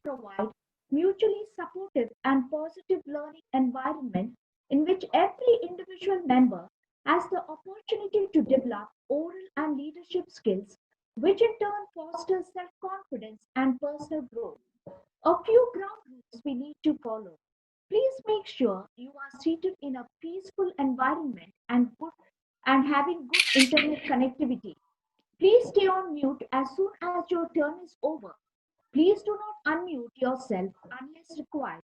provide mutually supportive and positive learning environment in which every individual member has the opportunity to develop oral and leadership skills, which in turn fosters self-confidence and personal growth. A few ground rules we need to follow. Please make sure you are seated in a peaceful environment and having good internet connectivity. Please stay on mute as soon as your turn is over. Please do not unmute yourself unless required.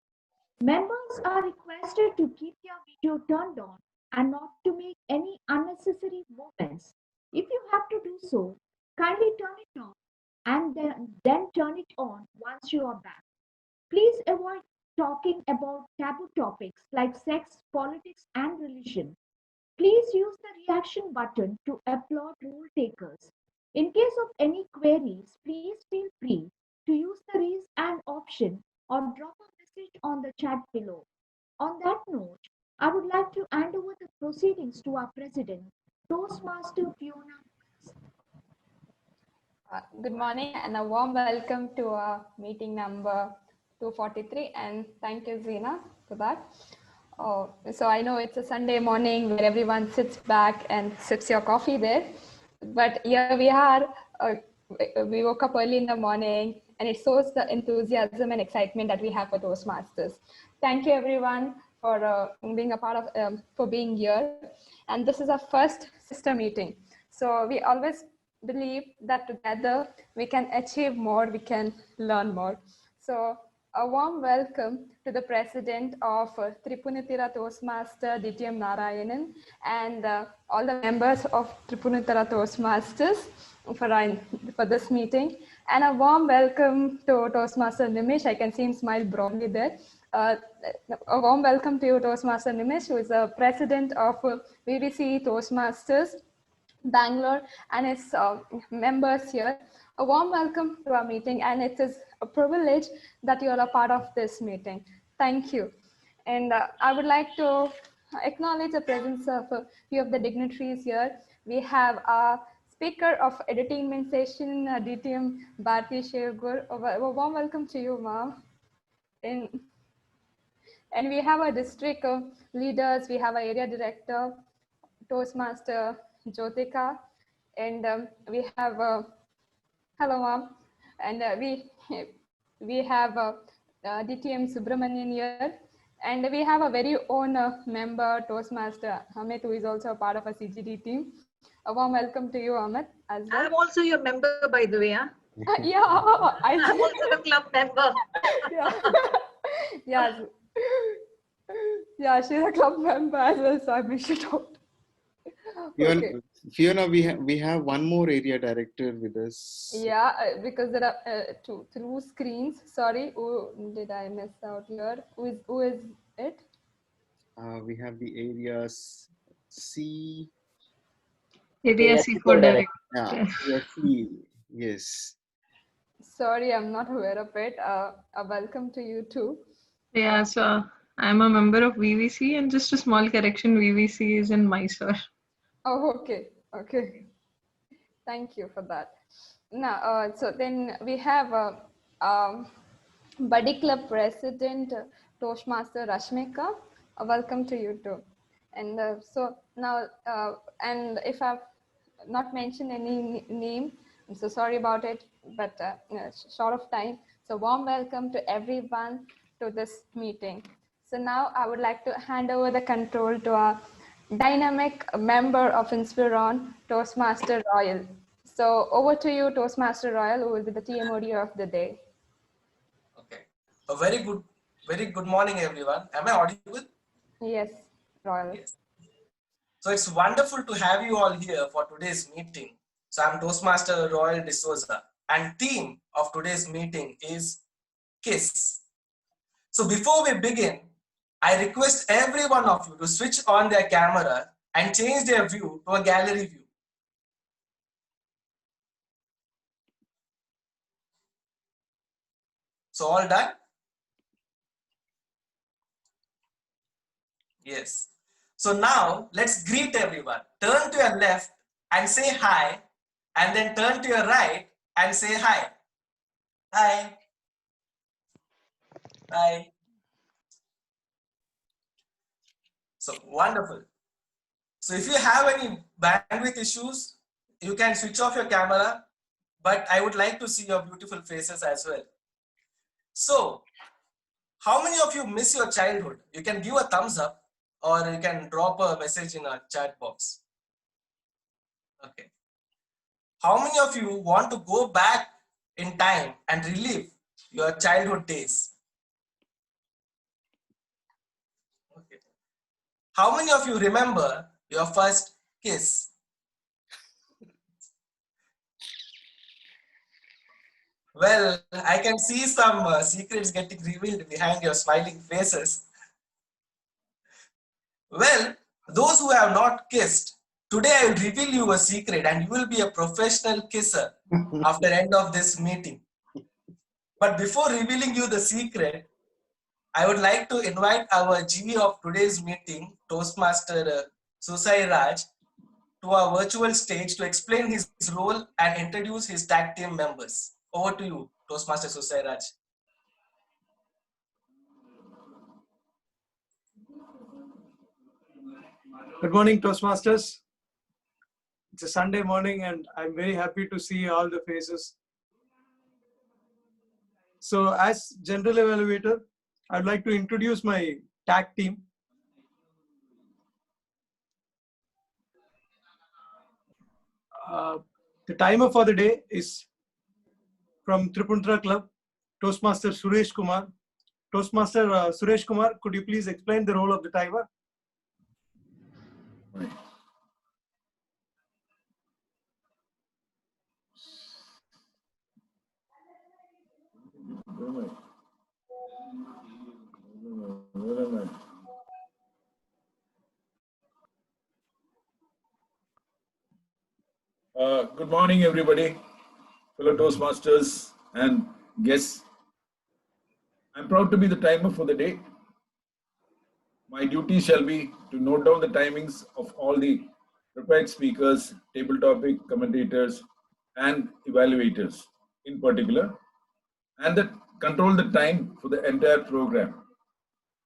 Members are requested to keep their video turned on and not to make any unnecessary movements. If you have to do so, kindly turn it off and then turn it on once you are back. Please avoid talking about taboo topics like sex, politics, and religion. Please use the reaction button to applaud rule takers. In case of any queries, please feel free to use the raise hand option or drop a message on the chat below. On that note, I would like to hand over the proceedings to our president, Toastmaster Fiona. Good morning and a warm welcome to our meeting number 243, and thank you, Zina, for that. So I know it's a Sunday morning where everyone sits back and sips your coffee there, but here we are. We woke up early in the morning, and it shows the enthusiasm and excitement that we have for Toastmasters. Thank you, everyone, for being a part of, for being here. And this is our first sister meeting. So we always believe that together we can achieve more, we can learn more. So a warm welcome to the president of Tripunithura Toastmaster, DTM Narayanan, and all the members of Tripunithura Toastmasters for this meeting. And a warm welcome to Toastmaster Nimish. I can see him smile broadly there. A warm welcome to you, Toastmaster Nimish, who is the president of VVCE Toastmasters Bangalore, and its members here. A warm welcome to our meeting, and it is a privilege that you are a part of this meeting. Thank you. And I would like to acknowledge the presence of a few of the dignitaries here. We have our speaker of entertainment session, DTM Bharti Shevgur. A warm welcome to you, ma'am. And we have our district leaders. We have our area director, Toastmaster Jyotika, and we have hello, ma'am, and we have DTM Subramanian here, and we have a very own member, Toastmaster Amit, who is also a part of a CGD team. A warm welcome to you, Amit, as well. I'm also your member, by the way. Huh? Yeah, I'm also the club member. Yeah. Yeah, she's a club member as well, so I missed it out. Okay. Fiona, we have one more area director with us. Yeah, because there are two screens. Sorry, who did I miss out here? Who is it? We have the areas C. Area C for director. Yeah, area C. Yes. Sorry, I'm not aware of it. A welcome to you too. Yeah, so I'm a member of VVC, and just a small correction, VVC is in Mysore. Oh, okay. Okay. Thank you for that. Now, so then we have Buddy Club President, Toastmaster Rashmika. Welcome to you too. And so now, and if I've not mentioned any name, I'm so sorry about it, but short of time. So warm welcome to everyone to this meeting. So now I would like to hand over the control to our dynamic member of Inspiron, Toastmaster Royal. So over to you, Toastmaster Royal, who will be the TMOD of the day. Okay. A very good morning, everyone. Am I audible? Yes, Royal. Yes. So it's wonderful to have you all here for today's meeting. So I'm Toastmaster Royal D'Souza, and theme of today's meeting is KISS. So before we begin, I request every one of you to switch on their camera and change their view to a gallery view. So all done? Yes. So now let's greet everyone. Turn to your left and say hi, and then turn to your right and say hi. Hi. Hi. So wonderful. So if you have any bandwidth issues, you can switch off your camera, but I would like to see your beautiful faces as well. So how many of you miss your childhood? You can give a thumbs up or you can drop a message in a chat box. Okay. How many of you want to go back in time and relive your childhood days? Okay. How many of you remember your first kiss? Well, I can see some secrets getting revealed behind your smiling faces. Well, those who have not kissed, today I will reveal you a secret and you will be a professional kisser after end of this meeting. But before revealing you the secret, I would like to invite our GE of today's meeting, Toastmaster Susai Raj, to our virtual stage to explain his role and introduce his tag team members. Over to you, Toastmaster Susai Raj. Good morning, Toastmasters. It's a Sunday morning and I'm very happy to see all the faces. So as General Evaluator, I'd like to introduce my tag team. The timer for the day is from Tripunithura Club, Toastmaster Suresh Kumar. Toastmaster Suresh Kumar, could you please explain the role of the timer? Good morning, everybody, fellow Toastmasters and guests. I'm proud to be the timer for the day. My duty shall be to note down the timings of all the prepared speakers, table topic commentators, and evaluators in particular, and that control the time for the entire program.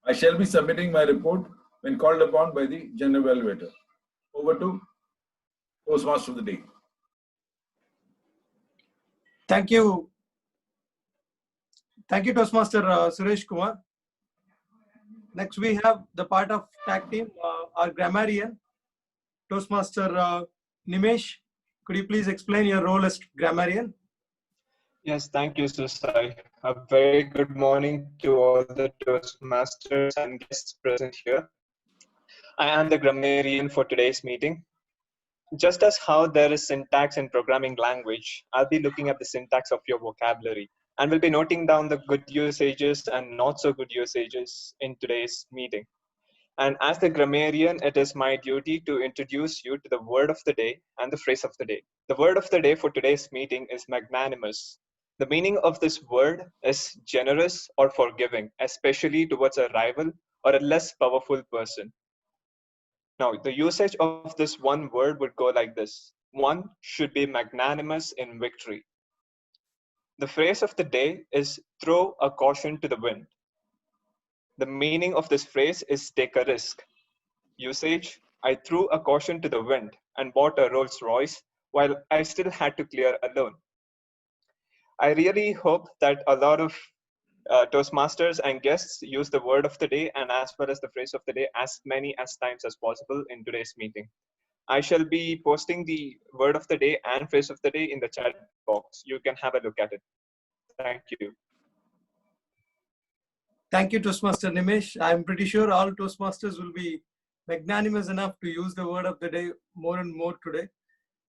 I shall be submitting my report when called upon by the general evaluator. Over to Toastmaster of the day. Thank you. Thank you, Toastmaster Suresh Kumar. Next, we have the part of tag team, our grammarian, Toastmaster Nimesh. Could you please explain your role as grammarian? Yes, thank you, Susai. A very good morning to all the Toastmasters and guests present here. I am the grammarian for today's meeting. Just as how there is syntax in programming language, I'll be looking at the syntax of your vocabulary and will be noting down the good usages and not so good usages in today's meeting. And as the grammarian, it is my duty to introduce you to the word of the day and the phrase of the day. The word of the day for today's meeting is magnanimous. The meaning of this word is generous or forgiving, especially towards a rival or a less powerful person. Now, the usage of this one word would go like this. One should be magnanimous in victory. The phrase of the day is throw a caution to the wind. The meaning of this phrase is take a risk. Usage, I threw a caution to the wind and bought a Rolls Royce while I still had to clear a loan. I really hope that a lot of Toastmasters and guests use the word of the day and as well as the phrase of the day as many as times as possible in today's meeting. I shall be posting the word of the day and phrase of the day in the chat box. You can have a look at it. Thank you. Thank you, Toastmaster Nimesh. I'm pretty sure all Toastmasters will be magnanimous enough to use the word of the day more and more today.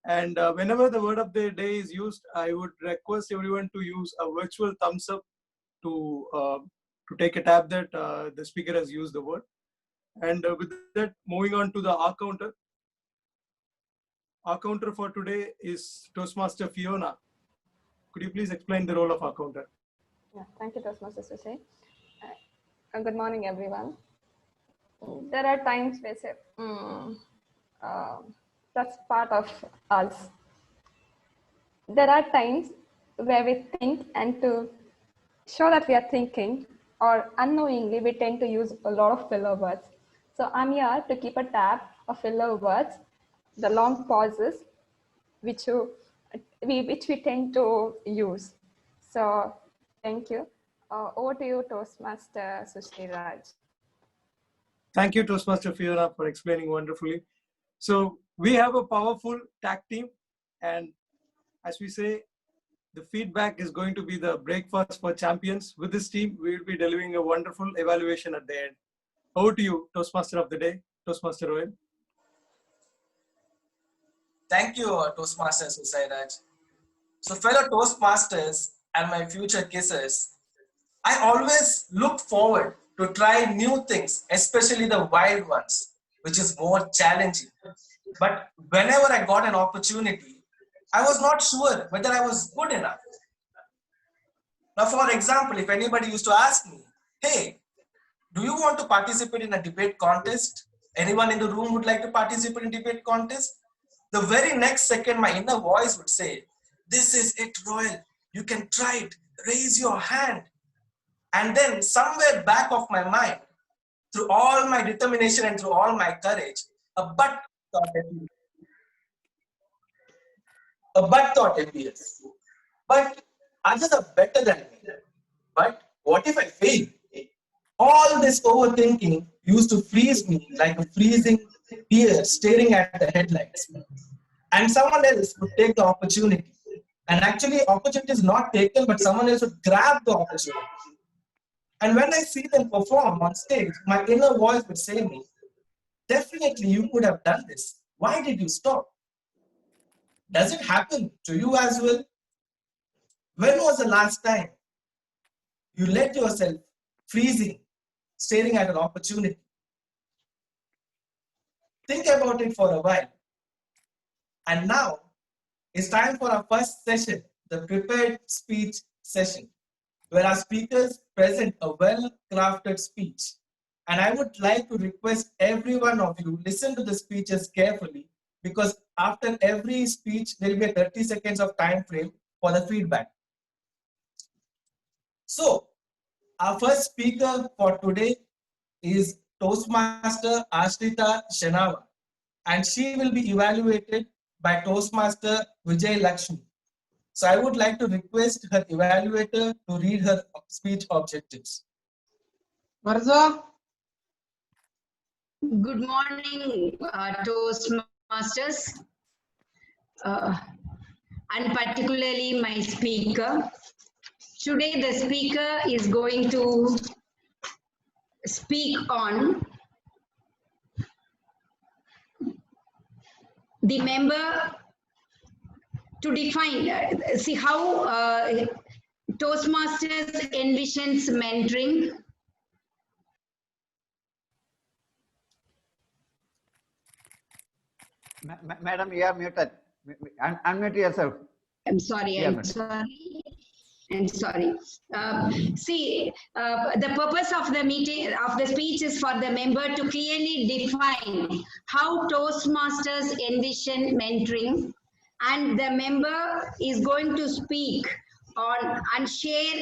And whenever the word of the day is used, I would request everyone to use a virtual thumbs up to take a tab that the speaker has used the word. And with that, moving on to the R counter. R counter for today is Toastmaster Fiona. Could you please explain the role of R counter? Yeah, thank you, Toastmaster Sushi. Good morning, everyone. There are times where say, that's part of us. There are times where we think, and to show that we are thinking, or unknowingly we tend to use a lot of filler words. So I'm here to keep a tab of filler words, the long pauses which we tend to use. So thank you. Over to you, Toastmaster Sushri Raj. Thank you, Toastmaster Fiona, for explaining wonderfully. So we have a powerful tag team, and as we say, the feedback is going to be the breakfast for champions. With this team, we will be delivering a wonderful evaluation at the end. Over to you, Toastmaster of the day, Toastmaster Rohit. Thank you, Toastmasters Raj. So fellow Toastmasters and my future kissers, I always look forward to try new things, especially the wild ones, which is more challenging. But whenever I got an opportunity, I was not sure whether I was good enough. Now, for example, if anybody used to ask me, hey, do you want to participate in a debate contest? Anyone in the room would like to participate in debate contest? The very next second, my inner voice would say, this is it, Royal. You can try it. Raise your hand. And then somewhere back of my mind, through all my determination and through all my courage, a but thought appears. But others are better than me. But what if I fail? All this overthinking used to freeze me like a freezing deer staring at the headlights. And someone else would take the opportunity. And actually, opportunity is not taken, but someone else would grab the opportunity. And when I see them perform on stage, my inner voice would say to me, definitely you could have done this. Why did you stop? Does it happen to you as well? When was the last time you let yourself freezing, staring at an opportunity? Think about it for a while. And now it's time for our first session, the prepared speech session, where our speakers present a well-crafted speech. And I would like to request every one of you listen to the speeches carefully, because after every speech, there will be a 30 seconds of time frame for the feedback. So our first speaker for today is Toastmaster Ashrita Shenawa, and she will be evaluated by Toastmaster Vijay Lakshmi. So I would like to request her evaluator to read her speech objectives. Marza. Good morning, Toastmasters, and particularly my speaker. Today the speaker is going to speak on the member to define, see how Toastmasters envisions mentoring. Madam, you are muted. Unmute yourself. I'm sorry. I'm sorry. See, the purpose of the meeting, of the speech, is for the member to clearly define how Toastmasters envision mentoring, and the member is going to speak on and share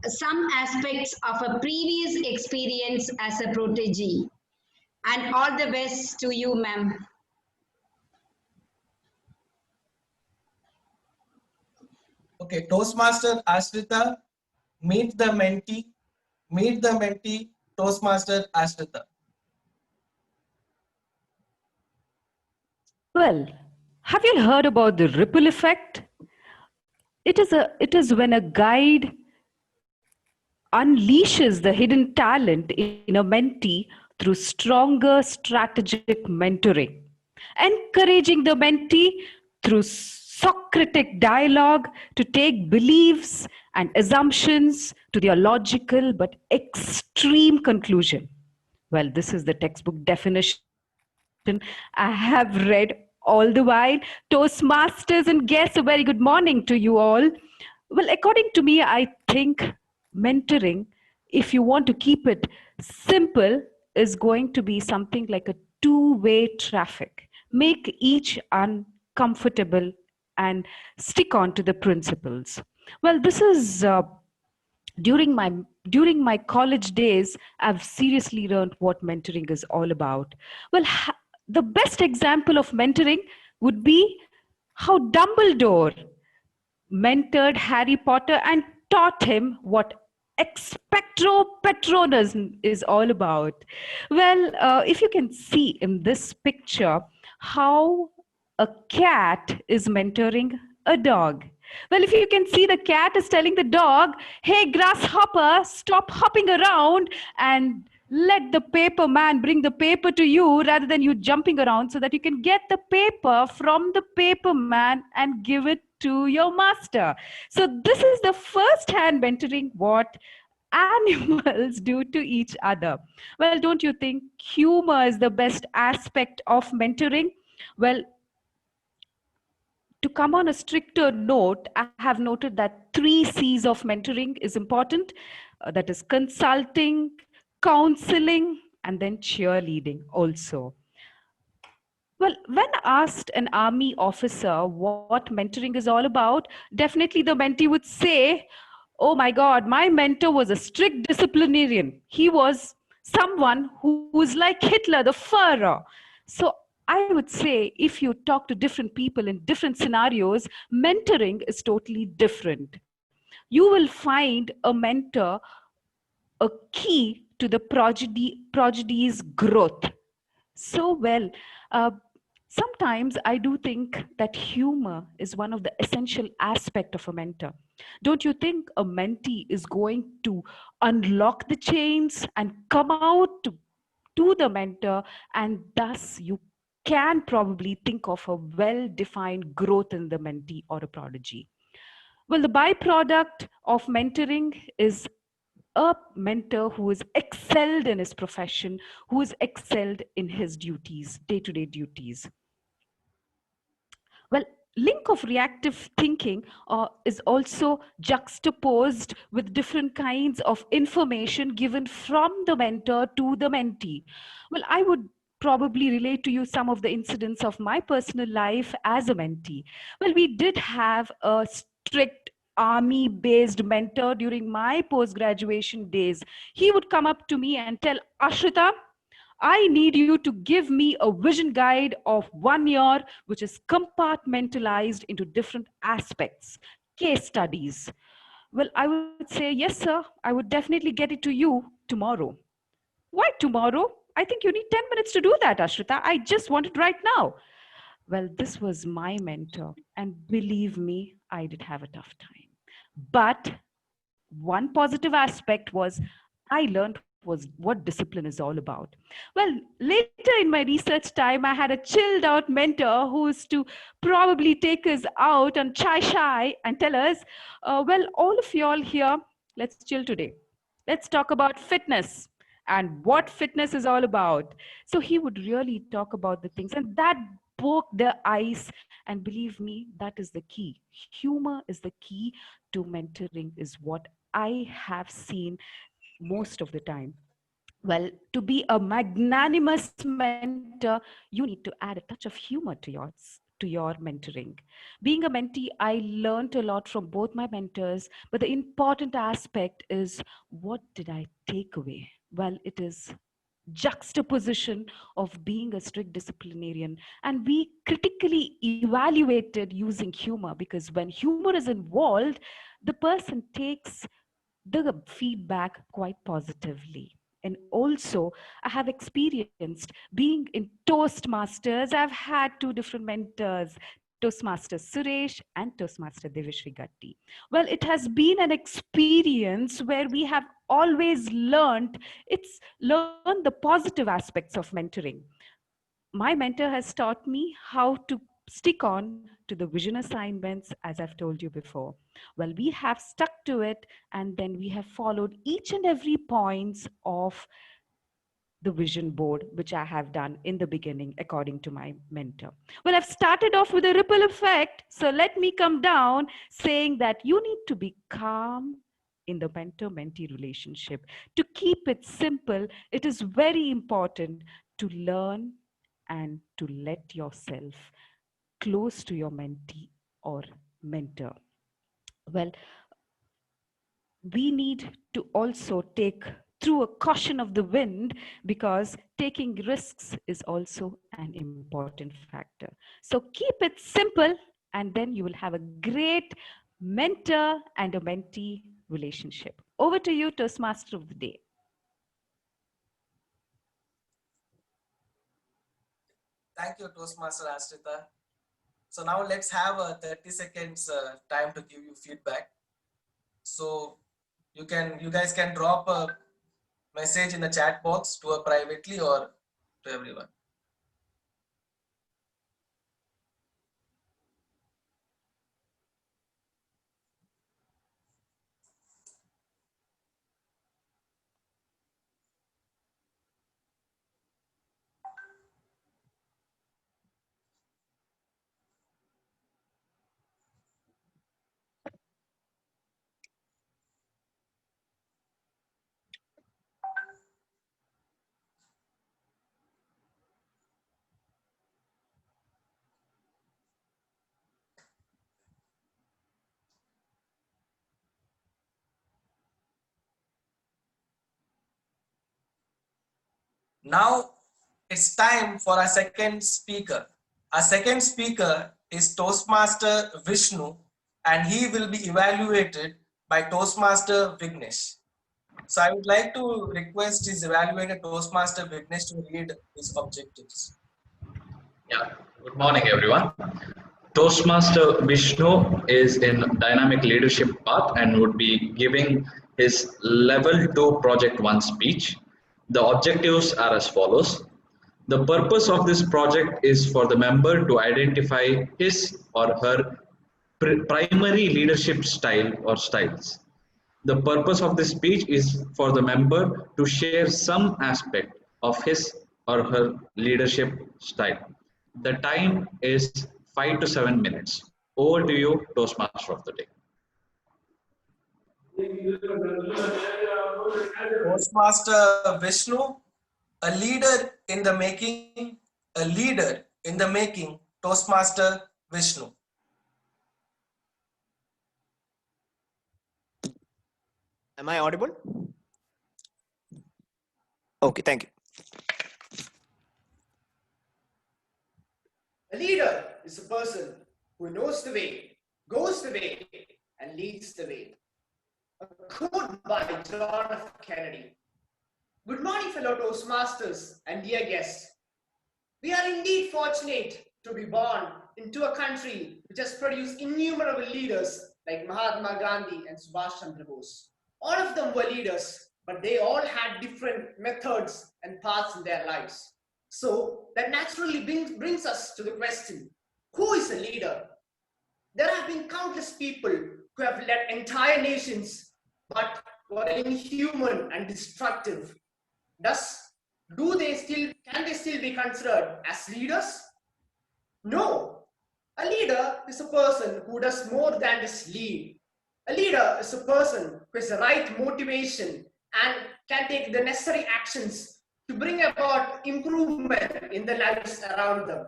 some aspects of a previous experience as a protege. And all the best to you, ma'am. Okay, Toastmaster Ashrita, meet the mentee, Toastmaster Ashrita. Well, have you heard about the ripple effect? It is when a guide unleashes the hidden talent in a mentee through stronger strategic mentoring, encouraging the mentee through Socratic dialogue to take beliefs and assumptions to their logical but extreme conclusion. Well, this is the textbook definition I have read all the while. Toastmasters and guests, a very good morning to you all. Well, according to me, I think mentoring, if you want to keep it simple, is going to be something like a two-way traffic. Make each uncomfortable and stick on to the principles. Well, this is during my during my college days, I've seriously learned what mentoring is all about. Well, the best example of mentoring would be how Dumbledore mentored Harry Potter and taught him what expectro patronus is all about. Well, if you can see in this picture how a cat is mentoring a dog. Well, if you can see, the cat is telling the dog, hey, grasshopper, stop hopping around and let the paper man bring the paper to you rather than you jumping around, so that you can get the paper from the paper man and give it to your master. So this is the first hand mentoring what animals do to each other. Well, don't you think humor is the best aspect of mentoring? Well, to come on a stricter note, I have noted that 3 C's of mentoring is important. That is consulting, counseling, and then cheerleading also. Well, when asked an army officer what mentoring is all about, definitely the mentee would say, oh my God, my mentor was a strict disciplinarian. He was someone who was like Hitler, the Führer. So I would say if you talk to different people in different scenarios, mentoring is totally different. You will find a mentor a key to the progeny's growth. So well, uh, sometimes I do think that humor is one of the essential aspect of a mentor. Don't you think a mentee is going to unlock the chains and come out to the mentor, and thus you can probably think of a well-defined growth in the mentee or a prodigy. Well, the byproduct of mentoring is a mentor who is excelled in his profession, who is excelled in his duties, day-to-day duties. Well, link of reactive thinking is also juxtaposed with different kinds of information given from the mentor to the mentee. Well, I would probably relate to you some of the incidents of my personal life as a mentee. Well, we did have a strict army based mentor during my post graduation days. He would come up to me and tell, Ashrita, I need you to give me a vision guide of 1 year, which is compartmentalized into different aspects, case studies. Well, I would say, yes, sir, I would definitely get it to you tomorrow. Why tomorrow? I think you need 10 minutes to do that, Ashrita. I just want it right now. Well, this was my mentor. And believe me, I did have a tough time. But one positive aspect was I learned was what discipline is all about. Well, later in my research time, I had a chilled out mentor who is to probably take us out on chai shai and tell us, well, all of y'all here, let's chill today. Let's talk about fitness and what fitness is all about. So he would really talk about the things, and that broke the ice. And believe me, that is the key. Humor is the key to mentoring, is what I have seen most of the time. Well, to be a magnanimous mentor, you need to add a touch of humor to your mentoring. Being a mentee, I learned a lot from both my mentors, but the important aspect is, what did I take away? Well, it is juxtaposition of being a strict disciplinarian, and we critically evaluated using humor, because when humor is involved, the person takes the feedback quite positively. And also, I have experienced being in Toastmasters. I've had two different mentors, Toastmaster Suresh and Toastmaster Devashri Gatti. Well, it has been an experience where we have always learned the positive aspects of mentoring. My mentor has taught me how to stick on to the vision assignments, as I've told you before. Well, we have stuck to it, and then we have followed each and every points of the vision board, which I have done in the beginning, according to my mentor. Well, I've started off with a ripple effect. So let me come down saying that you need to be calm in the mentor-mentee relationship. To keep it simple, it is very important to learn and to let yourself close to your mentee or mentor. Well, we need to also take through a caution of the wind, because taking risks is also an important factor. So keep it simple, and then you will have a great mentor and a mentee relationship. Over to you, Toastmaster of the Day. Thank you, Toastmaster Ashrita. So now let's have a 30 seconds time to give you feedback. So you guys can drop a message in the chat box to her privately or to everyone. Now it's time for our second speaker. Our second speaker is Toastmaster Vishnu, and he will be evaluated by Toastmaster Vignesh. So I would like to request his evaluated Toastmaster Vignesh to read his objectives. Yeah, good morning everyone. Toastmaster Vishnu is in dynamic leadership path and would be giving his level 2 project 1 speech. The objectives are as follows. The purpose of this project is for the member to identify his or her primary leadership style or styles. The purpose of this speech is for the member to share some aspect of his or her leadership style. The time is 5 to 7 minutes. Over to you, Toastmaster of the Day. Toastmaster Vishnu, a leader in the making, a leader in the making, Toastmaster Vishnu. Am I audible? Okay, thank you. A leader is a person who knows the way, goes the way, and leads the way. A quote by John F. Kennedy. Good morning, fellow Toastmasters and dear guests. We are indeed fortunate to be born into a country which has produced innumerable leaders like Mahatma Gandhi and Subhash Chandra Bose. All of them were leaders, but they all had different methods and paths in their lives. So that naturally brings us to the question, who is a leader? There have been countless people who have led entire nations, but were inhuman and destructive. Thus, can they still be considered as leaders? No. A leader is a person who does more than just lead. A leader is a person who has the right motivation and can take the necessary actions to bring about improvement in the lives around them.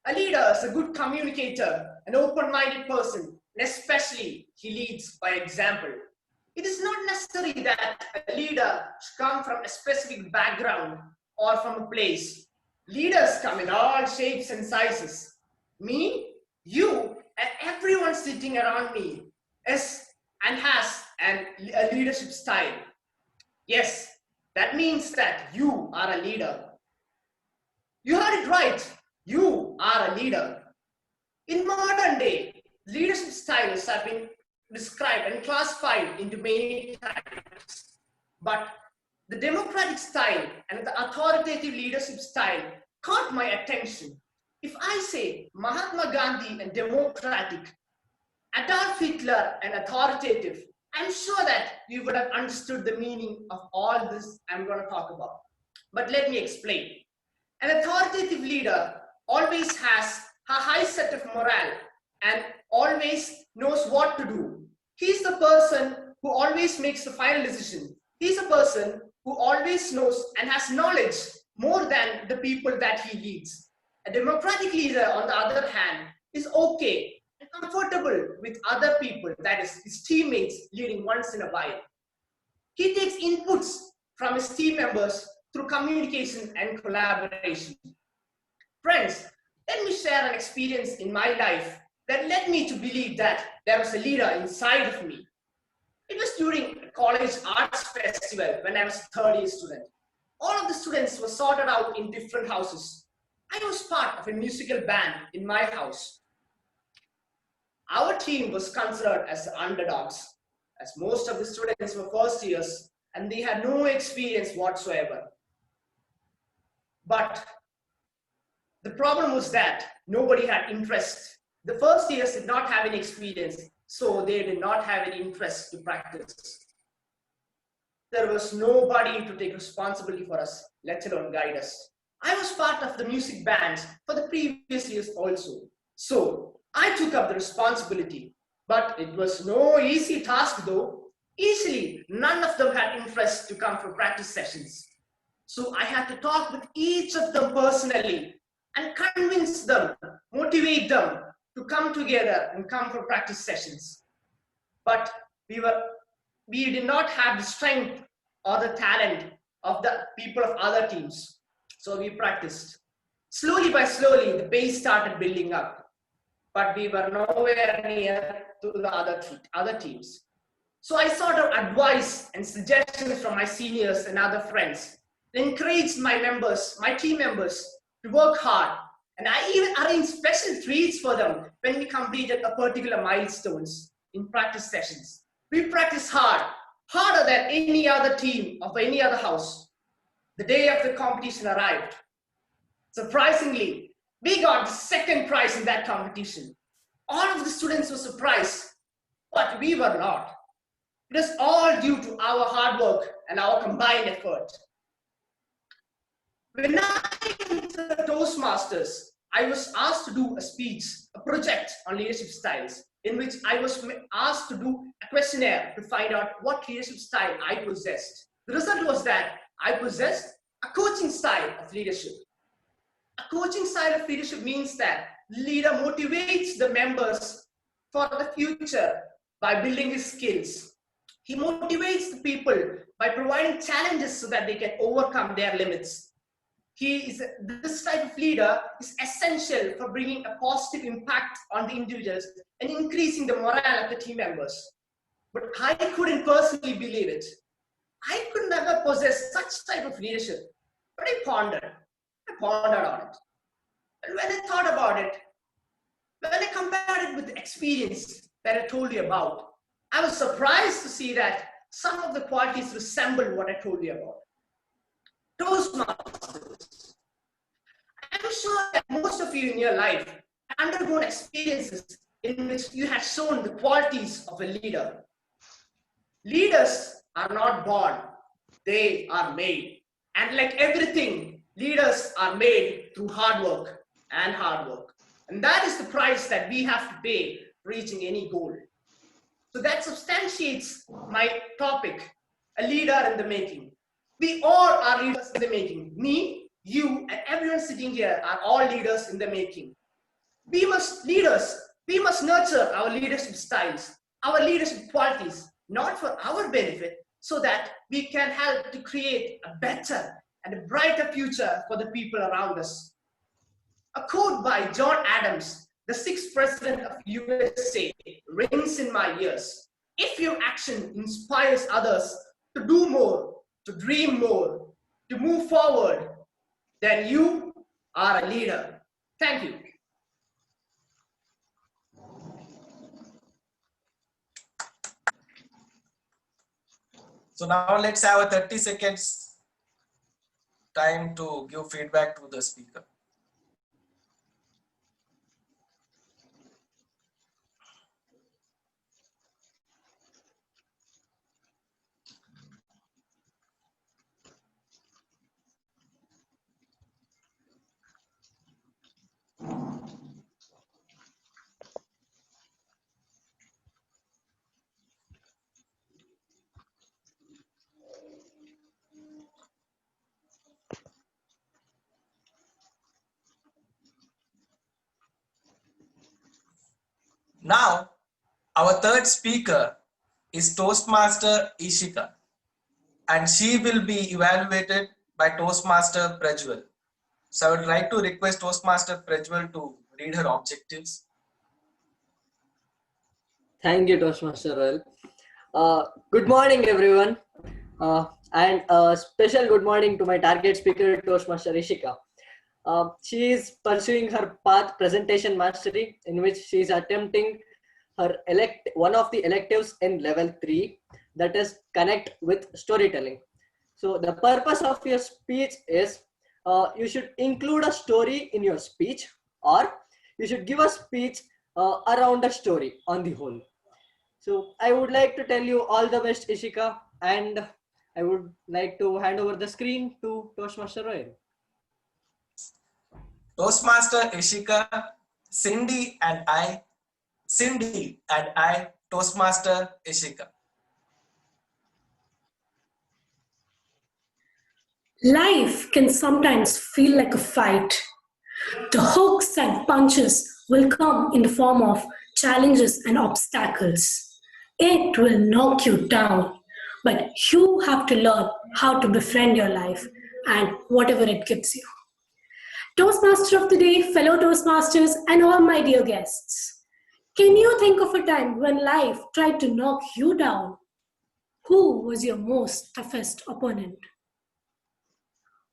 A leader is a good communicator, an open-minded person, and especially he leads by example. It is not necessary that a leader should come from a specific background or from a place. Leaders come in all shapes and sizes. Me, you, and everyone sitting around me is and has a leadership style. Yes, that means that you are a leader. You heard it right. You are a leader. In modern day, leadership styles have been described and classified into many types. But the democratic style and the authoritative leadership style caught my attention. If I say Mahatma Gandhi and democratic, Adolf Hitler and authoritative, I'm sure that you would have understood the meaning of all this I'm going to talk about. But let me explain. An authoritative leader always has a high set of morale and always knows what to do. He's the person who always makes the final decision. He's a person who always knows and has knowledge more than the people that he leads. A democratic leader, on the other hand, is okay and comfortable with other people, that is, his teammates, leading once in a while. He takes inputs from his team members through communication and collaboration. Friends, let me share an experience in my life that led me to believe that there was a leader inside of me. It was during a college arts festival when I was a third year student. All of the students were sorted out in different houses. I was part of a musical band in my house. Our team was considered as the underdogs, as most of the students were first years and they had no experience whatsoever. But the problem was that nobody had interest. The first years did not have any experience, so they did not have any interest to practice. There was nobody to take responsibility for us, let alone guide us. I was part of the music bands for the previous years also. So I took up the responsibility, but it was no easy task though. Easily, none of them had interest to come for practice sessions. So I had to talk with each of them personally and convince them, motivate them to come together and come for practice sessions. But we did not have the strength or the talent of the people of other teams. So we practiced. Slowly by slowly, the pace started building up, but we were nowhere near to the other teams. So I sought out advice and suggestions from my seniors and other friends, and encouraged my members, my team members, to work hard. And I even arranged special treats for them when we completed a particular milestones in practice sessions. We practiced hard, harder than any other team of any other house. The day of the competition arrived. Surprisingly, we got the second prize in that competition. All of the students were surprised, but we were not. It is all due to our hard work and our combined effort. When I entered Toastmasters, I was asked to do a speech, a project on leadership styles, in which I was asked to do a questionnaire to find out what leadership style I possessed. The result was that I possessed a coaching style of leadership. A coaching style of leadership means that the leader motivates the members for the future by building his skills. He motivates the people by providing challenges so that they can overcome their limits. This type of leader is essential for bringing a positive impact on the individuals and increasing the morale of the team members. But I couldn't personally believe it. I could never possess such type of leadership. But I pondered on it. And when I thought about it, when I compared it with the experience that I told you about, I was surprised to see that some of the qualities resemble what I told you about. Toastmasters. I'm sure that most of you in your life have undergone experiences in which you have shown the qualities of a leader. Leaders are not born, they are made. And like everything, leaders are made through hard work and hard work. And that is the price that we have to pay for reaching any goal. So that substantiates my topic, a leader in the making. We all are leaders in the making. Me, you, and everyone sitting here are all leaders in the making. We must nurture our leadership styles, our leadership qualities, not for our benefit, so that we can help to create a better and a brighter future for the people around us. A quote by John Adams, the 6th president of USA, rings in my ears. If your action inspires others to do more, to dream more, to move forward, then you are a leader. Thank you. So now let's have a 30 seconds time to give feedback to the speaker. Now, our third speaker is Toastmaster Ishika, and she will be evaluated by Toastmaster Prajwal. So I would like to request Toastmaster Prajwal to read her objectives. Thank you, Toastmaster Royal. Good morning, everyone. And a special good morning to my target speaker, Toastmaster Ishika. She is pursuing her path presentation mastery, in which she is attempting her one of the electives in level 3, that is connect with storytelling. So the purpose of your speech is you should include a story in your speech, or you should give a speech around a story on the whole. So I would like to tell you all the best, Ishika, and I would like to hand over the screen to Toastmaster Royal. Toastmaster Ishika, Cindy and I, Toastmaster Ishika. Life can sometimes feel like a fight. The hooks and punches will come in the form of challenges and obstacles. It will knock you down, but you have to learn how to befriend your life and whatever it gives you. Toastmaster of the day, fellow Toastmasters, and all my dear guests. Can you think of a time when life tried to knock you down? Who was your most toughest opponent?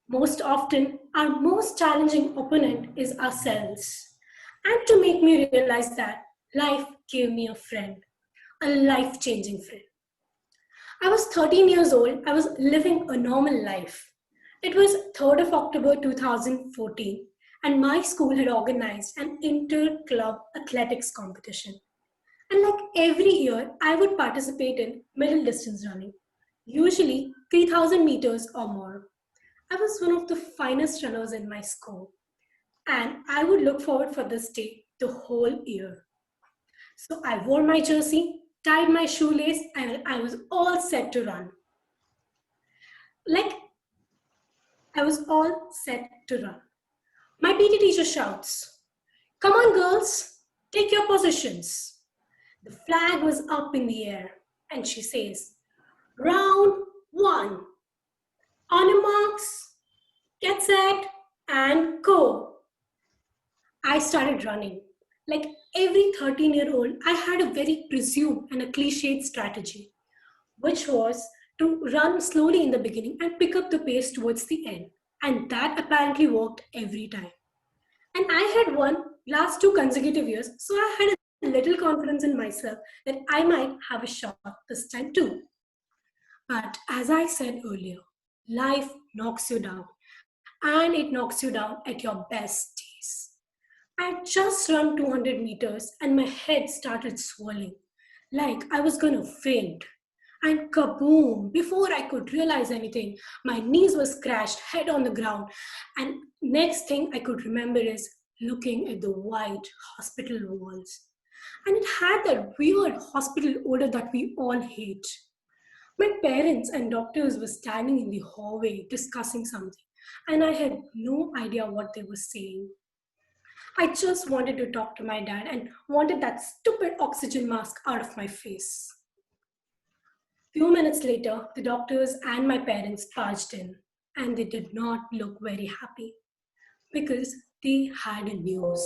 Most often, our most challenging opponent is ourselves. And to make me realize that, life gave me a friend, a life-changing friend. I was 13 years old. I was living a normal life. It was 3rd of October 2014, and my school had organized an inter-club athletics competition. And like every year, I would participate in middle distance running, usually 3,000 meters or more. I was one of the finest runners in my school, and I would look forward for this day the whole year. So I wore my jersey, tied my shoelace, and I was all set to run. I was all set to run. My PT teacher shouts, "Come on, girls, take your positions." The flag was up in the air, and she says, "Round 1. On your marks, get set, and go." I started running. Like every 13-year-old, I had a very presumed and a cliched strategy, which was to run slowly in the beginning and pick up the pace towards the end. And that apparently worked every time. And I had won last 2 consecutive years, so I had a little confidence in myself that I might have a shot this time too. But as I said earlier, life knocks you down, and it knocks you down at your best days. I had just run 200 meters and my head started swelling, like I was gonna faint. And kaboom, before I could realize anything, my knees were scratched, head on the ground. And next thing I could remember is looking at the white hospital walls. And it had that weird hospital odor that we all hate. My parents and doctors were standing in the hallway discussing something, and I had no idea what they were saying. I just wanted to talk to my dad and wanted that stupid oxygen mask out of my face. Few minutes later, the doctors and my parents barged in, and they did not look very happy because they had a news.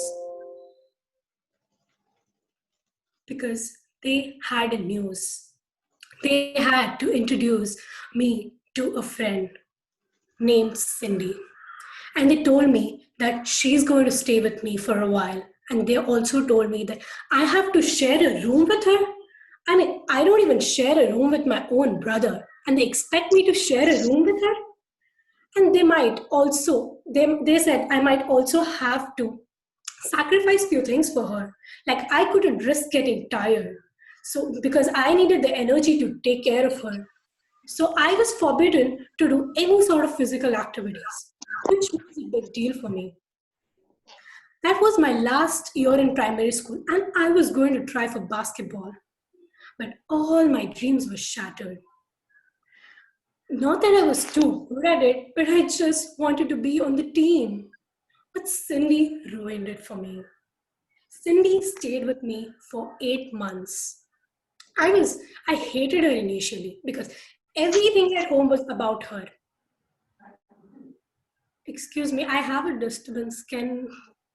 They had to introduce me to a friend named Cindy. And they told me that she's going to stay with me for a while. And they also told me that I have to share a room with her. I mean, I don't even share a room with my own brother. And they expect me to share a room with her? And they said I might also have to sacrifice few things for her. Like I couldn't risk getting tired. So because I needed the energy to take care of her. So I was forbidden to do any sort of physical activities, which was a big deal for me. That was my last year in primary school, and I was going to try for basketball. But all my dreams were shattered. Not that I was too good at it, but I just wanted to be on the team. But Cindy ruined it for me. Cindy stayed with me for 8 months. I hated her initially because everything at home was about her. Excuse me, I have a disturbance. Can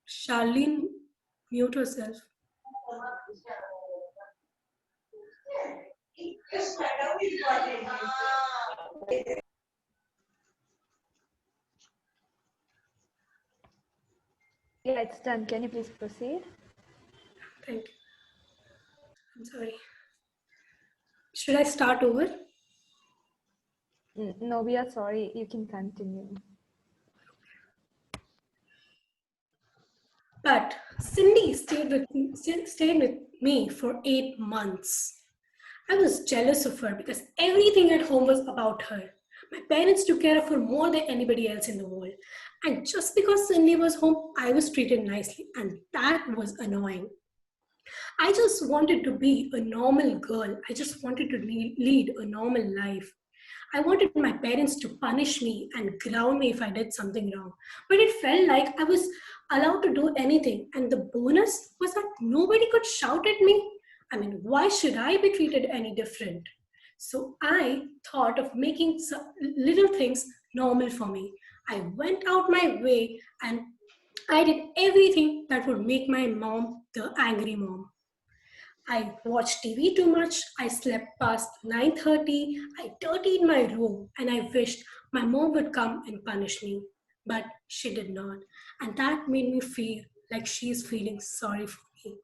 Charlene mute herself? Yeah, it's done. Can you please proceed? Thank you. I'm sorry. Should I start over? No, we are sorry. You can continue. But Cindy stayed with me for 8 months. I was jealous of her because everything at home was about her. My parents took care of her more than anybody else in the world. And just because Cindy was home, I was treated nicely, and that was annoying. I just wanted to be a normal girl. I just wanted to lead a normal life. I wanted my parents to punish me and ground me if I did something wrong. But it felt like I was allowed to do anything. And the bonus was that nobody could shout at me. I mean, why should I be treated any different? So I thought of making some little things normal for me. I went out my way and I did everything that would make my mom the angry mom. I watched TV too much. I slept past 9:30. I dirtied my room and I wished my mom would come and punish me. But she did not. And that made me feel like she's feeling sorry for me.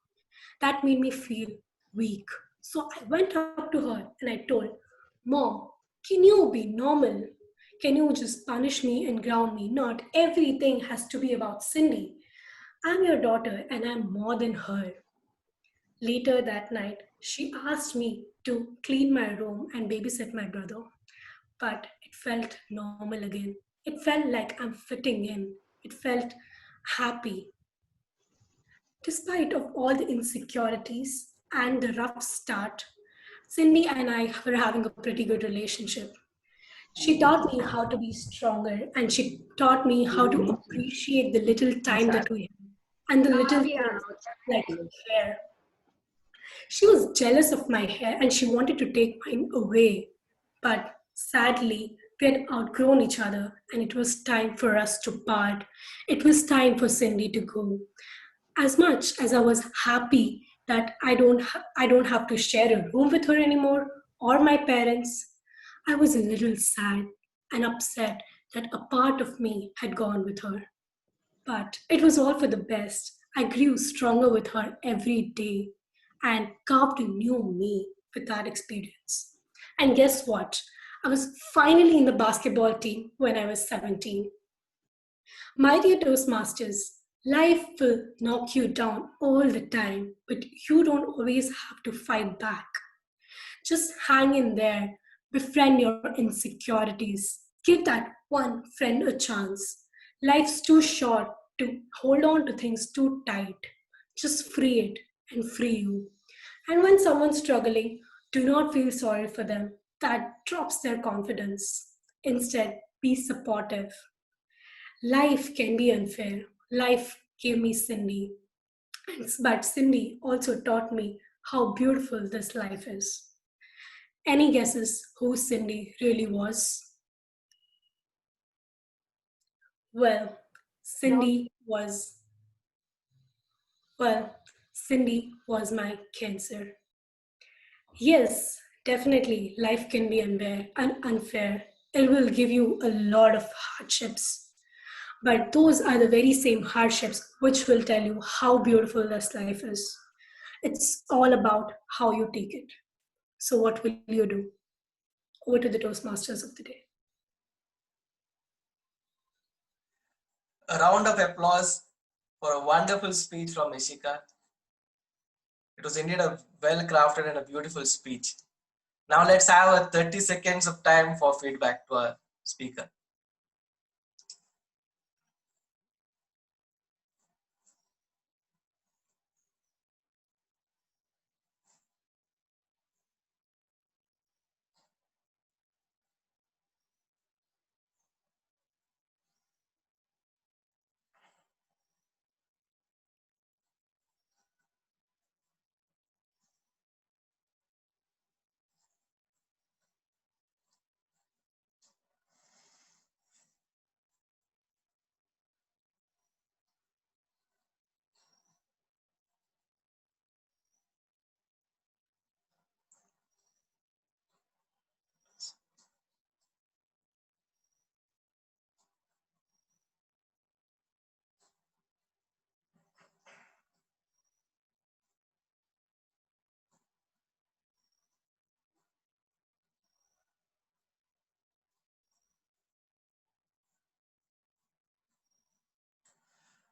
That made me feel weak. So I went up to her and I told, Mom, can you be normal? Can you just punish me and ground me? Not everything has to be about Cindy. I'm your daughter and I'm more than her. Later that night, she asked me to clean my room and babysit my brother. But it felt normal again. It felt like I'm fitting in. It felt happy. Despite of all the insecurities and the rough start, Cindy and I were having a pretty good relationship. She taught me how to be stronger and she taught me how to appreciate the little time that we have and the little things like hair. She was jealous of my hair and she wanted to take mine away. But sadly, we had outgrown each other and it was time for us to part. It was time for Cindy to go. As much as I was happy that I don't have to share a room with her anymore or my parents, I was a little sad and upset that a part of me had gone with her. But it was all for the best. I grew stronger with her every day and carved a new me with that experience. And guess what? I was finally in the basketball team when I was 17. My dear Toastmasters, life will knock you down all the time, but you don't always have to fight back. Just hang in there, befriend your insecurities, give that one friend a chance. Life's too short to hold on to things too tight. Just free it and free you. And when someone's struggling, do not feel sorry for them. That drops their confidence. Instead, be supportive. Life can be unfair. Life gave me Cindy. But Cindy also taught me how beautiful this life is. Any guesses who Cindy really was? Well, Cindy was, Cindy was my cancer. Yes, definitely, life can be unfair. It will give you a lot of hardships. But those are the very same hardships which will tell you how beautiful this life is. It's all about how you take it. So, what will you do? Over to the Toastmasters of the day. A round of applause for a wonderful speech from Ishika. It was indeed a well-crafted and a beautiful speech. Now let's have a 30 seconds of time for feedback to our speaker.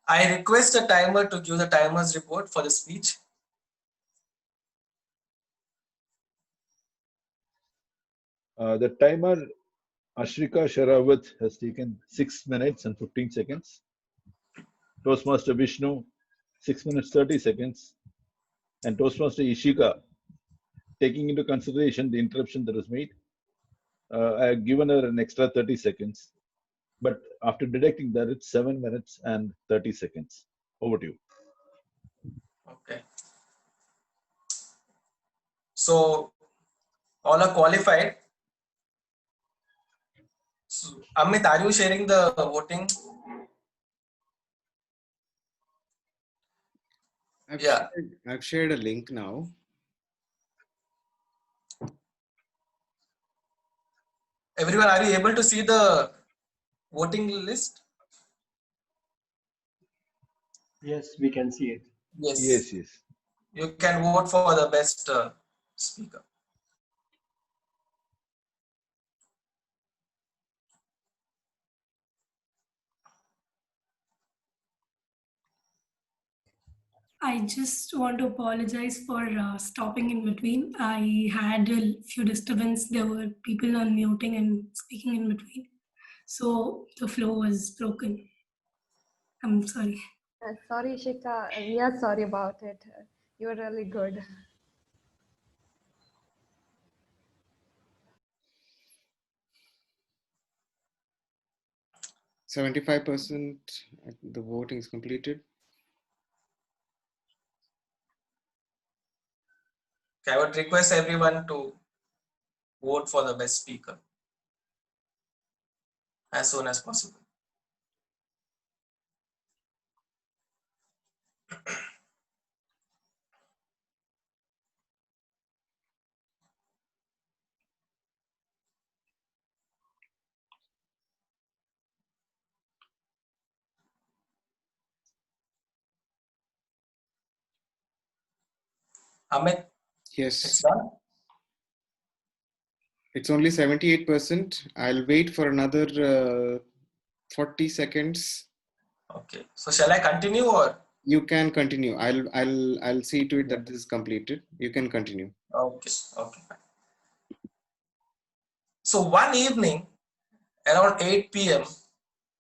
I request a timer to give the timer's report for the speech. The timer, Ashrika Sharawat, has taken 6 minutes and 15 seconds. Toastmaster Vishnu, 6 minutes 30 seconds. And Toastmaster Ishika, taking into consideration the interruption that was made, I have given her an extra 30 seconds. But after deducting that, it's 7 minutes and 30 seconds. Over to you. Okay. So all are qualified. So, Amit, are you sharing the voting? I've shared a link now. Everyone, are you able to see the voting list? Yes, we can see it. Yes. Yes. You can vote for the best speaker. I just want to apologize for stopping in between. I had a few disturbance. There were people unmuting and speaking in between. So the flow was broken. I'm sorry. Sorry, Shika. We are sorry about it. You were really good. 75%. The voting is completed. Okay, I would request everyone to vote for the best speaker as soon as possible. Amit? Yes. It's done? It's only 78%. I'll wait for another 40 seconds. Okay. So shall I continue or? You can continue. I'll see to it that this is completed. You can continue. Okay. Okay. So one evening around 8 p.m.,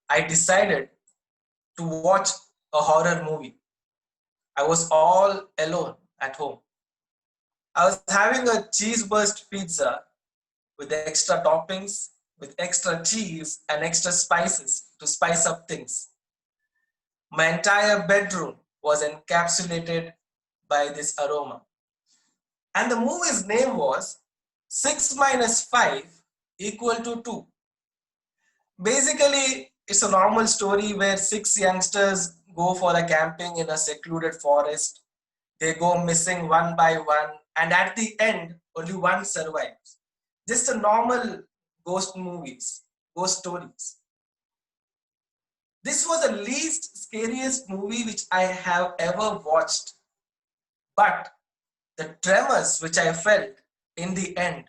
I decided to watch a horror movie. I was all alone at home. I was having a cheese burst pizza with extra toppings, with extra cheese and extra spices to spice up things. My entire bedroom was encapsulated by this aroma. And the movie's name was 6 minus 5 equal to 2. Basically, it's a normal story where 6 youngsters go for a camping in a secluded forest. They go missing one by one, and at the end, only one survives. Just a normal ghost stories. This was the least scariest movie which I have ever watched. But the tremors which I felt in the end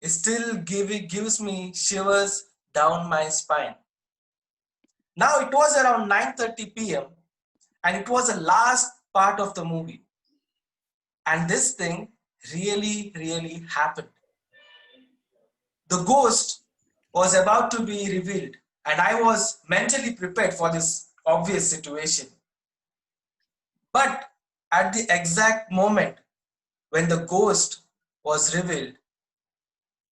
still gives me shivers down my spine. Now it was around 9:30 p.m. and it was the last part of the movie. And this thing really happened. The ghost was about to be revealed, and I was mentally prepared for this obvious situation. But at the exact moment when the ghost was revealed,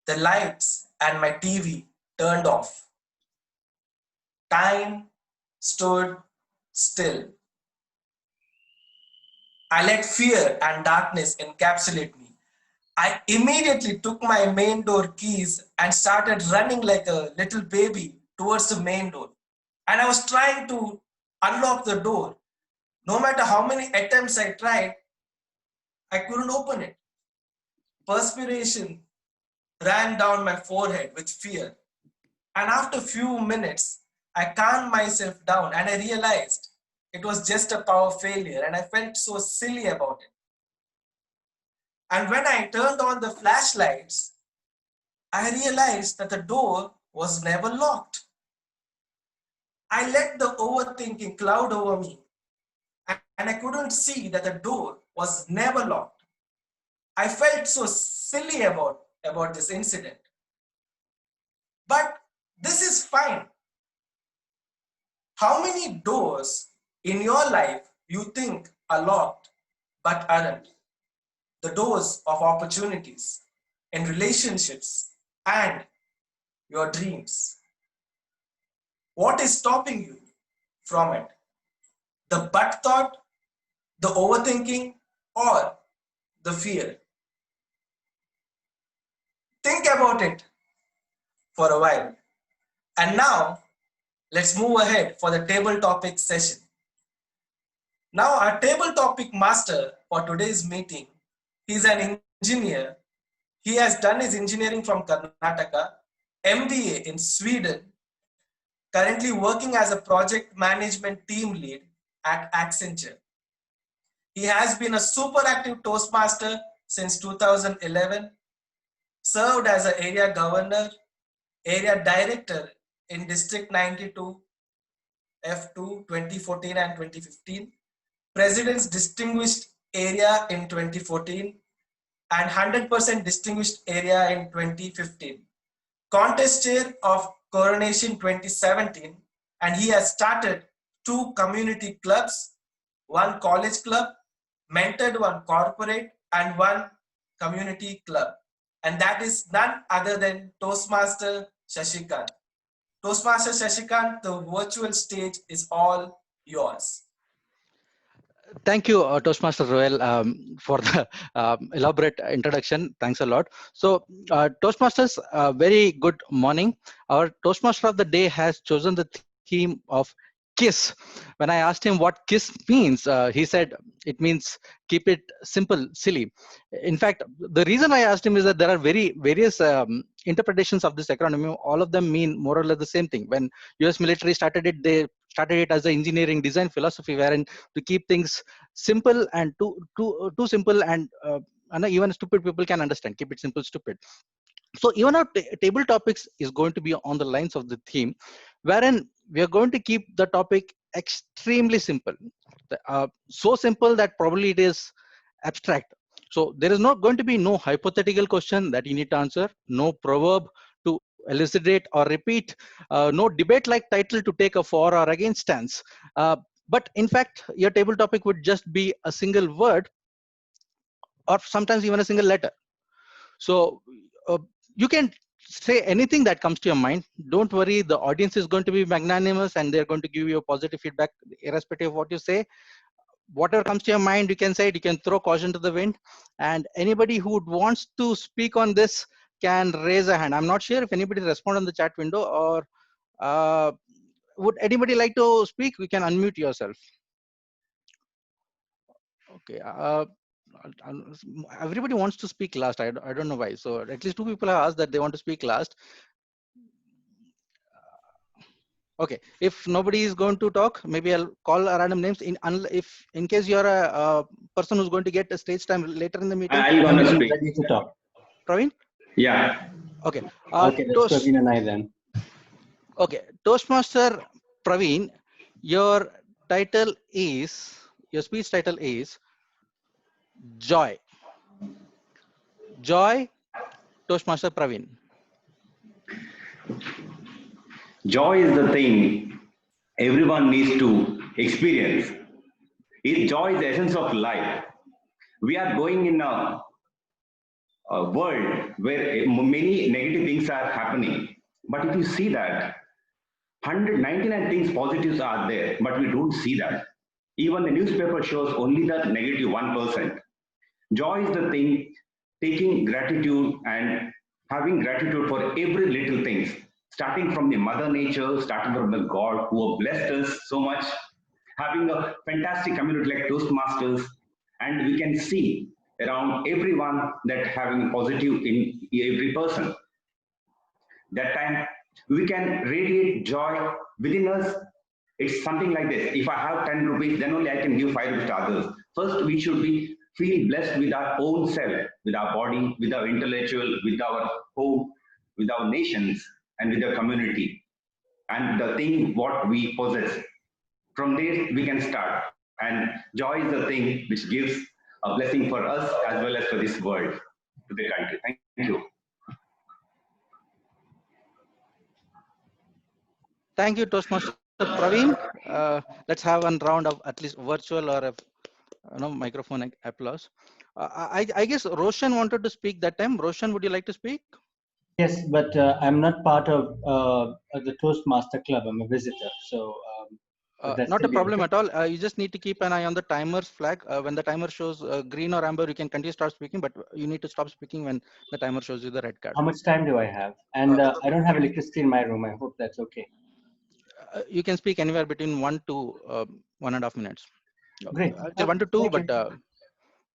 the lights and my TV turned off. Time stood still. I let fear and darkness encapsulate me. I immediately took my main door keys and started running like a little baby towards the main door. And I was trying to unlock the door. No matter how many attempts I tried, I couldn't open it. Perspiration ran down my forehead with fear. And after a few minutes, I calmed myself down and I realized it was just a power failure and I felt so silly about it. And when I turned on the flashlights, I realized that the door was never locked. I let the overthinking cloud over me, and I couldn't see that the door was never locked. I felt so silly about this incident. But this is fine. How many doors in your life you think are locked but aren't? The doors of opportunities, in relationships, and your dreams. What is stopping you from it? The but thought, the overthinking, or the fear? Think about it for a while. And now, let's move ahead for the table topic session. Now, our table topic master for today's meeting, he's an engineer. He has done his engineering from Karnataka, MBA in Sweden, currently working as a project management team lead at Accenture. He has been a super active Toastmaster since 2011, served as an area governor, area director in District 92, F2, 2014 and 2015, President's Distinguished Area in 2014, and 100% Distinguished Area in 2015. Contest Chair of Coronation 2017, and he has started 2 community clubs, 1 college club, mentored 1 corporate, and 1 community club. And that is none other than Toastmaster Shashikant. Toastmaster Shashikant, the virtual stage is all yours. Thank you, Toastmaster Royal, for the elaborate introduction. Thanks a lot. So, Toastmasters, very good morning. Our Toastmaster of the day has chosen the theme of KISS. When I asked him what KISS means, he said it means keep it simple, silly. In fact, the reason I asked him is that there are various interpretations of this acronym. All of them mean more or less the same thing. When US military started it, they started it as an engineering design philosophy, wherein to keep things simple and too simple and even stupid people can understand. Keep it simple, stupid. So even our table topics is going to be on the lines of the theme, wherein we are going to keep the topic extremely simple. So simple that probably it is abstract. So there is not going to be no hypothetical question that you need to answer, no proverb to elucidate or repeat, no debate like title to take a for or against stance. But in fact, your table topic would just be a single word or sometimes even a single letter. So you can say anything that comes to your mind. Don't worry, the audience is going to be magnanimous and they're going to give you a positive feedback irrespective of what you say. Whatever comes to your mind, you can say it. You can throw caution to the wind. And anybody who wants to speak on this can raise a hand. I'm not sure if anybody respond on the chat window, or would anybody like to speak? We can unmute yourself. Okay. Everybody wants to speak last. I don't know why. So at least 2 people have asked that they want to speak last. Okay, if nobody is going to talk, maybe I'll call random names. If in case you're a person who's going to get a stage time later in the meeting, I'm going to speak. Ready to talk. Praveen? Yeah. Okay. Okay, that's Praveen and I then. Okay, Toastmaster Praveen, your title is, your speech title is Joy. Joy, Toastmaster Praveen. Joy is the thing everyone needs to experience. Joy is the essence of life. We are going in a world where many negative things are happening. But if you see that, 199 things positives are there, but we don't see that. Even the newspaper shows only the negative 1%. Joy is the thing, taking gratitude and having gratitude for every little things, starting from the mother nature, starting from the God who have blessed us so much, having a fantastic community like Toastmasters, and we can see around everyone that having positive in every person. That time we can radiate joy within us. It's something like this. If I have 10 rupees, then only I can give 5 rupees to others. First, we should feel blessed with our own self, with our body, with our intellectual, with our home, with our nations, and with our community. and the thing what we possess. From there, we can start. And joy is the thing which gives a blessing for us as well as for this world, to the country. Thank you. Thank you, Toastmaster Praveen. Let's have one round of at least virtual or a microphone applause. I guess Roshan wanted to speak that time. Roshan, would you like to speak? Yes, but I'm not part of the Toastmaster Club. I'm a visitor, so would that Not a still be problem okay? at all. You just need to keep an eye on the timer's flag. When the timer shows green or amber, you can continue to start speaking, but you need to stop speaking when the timer shows you the red card. How much time do I have? And I don't have electricity in my room. I hope that's okay. You can speak anywhere between 1 to 1.5 minutes. Great. I'll say 1 to 2, Thank but you.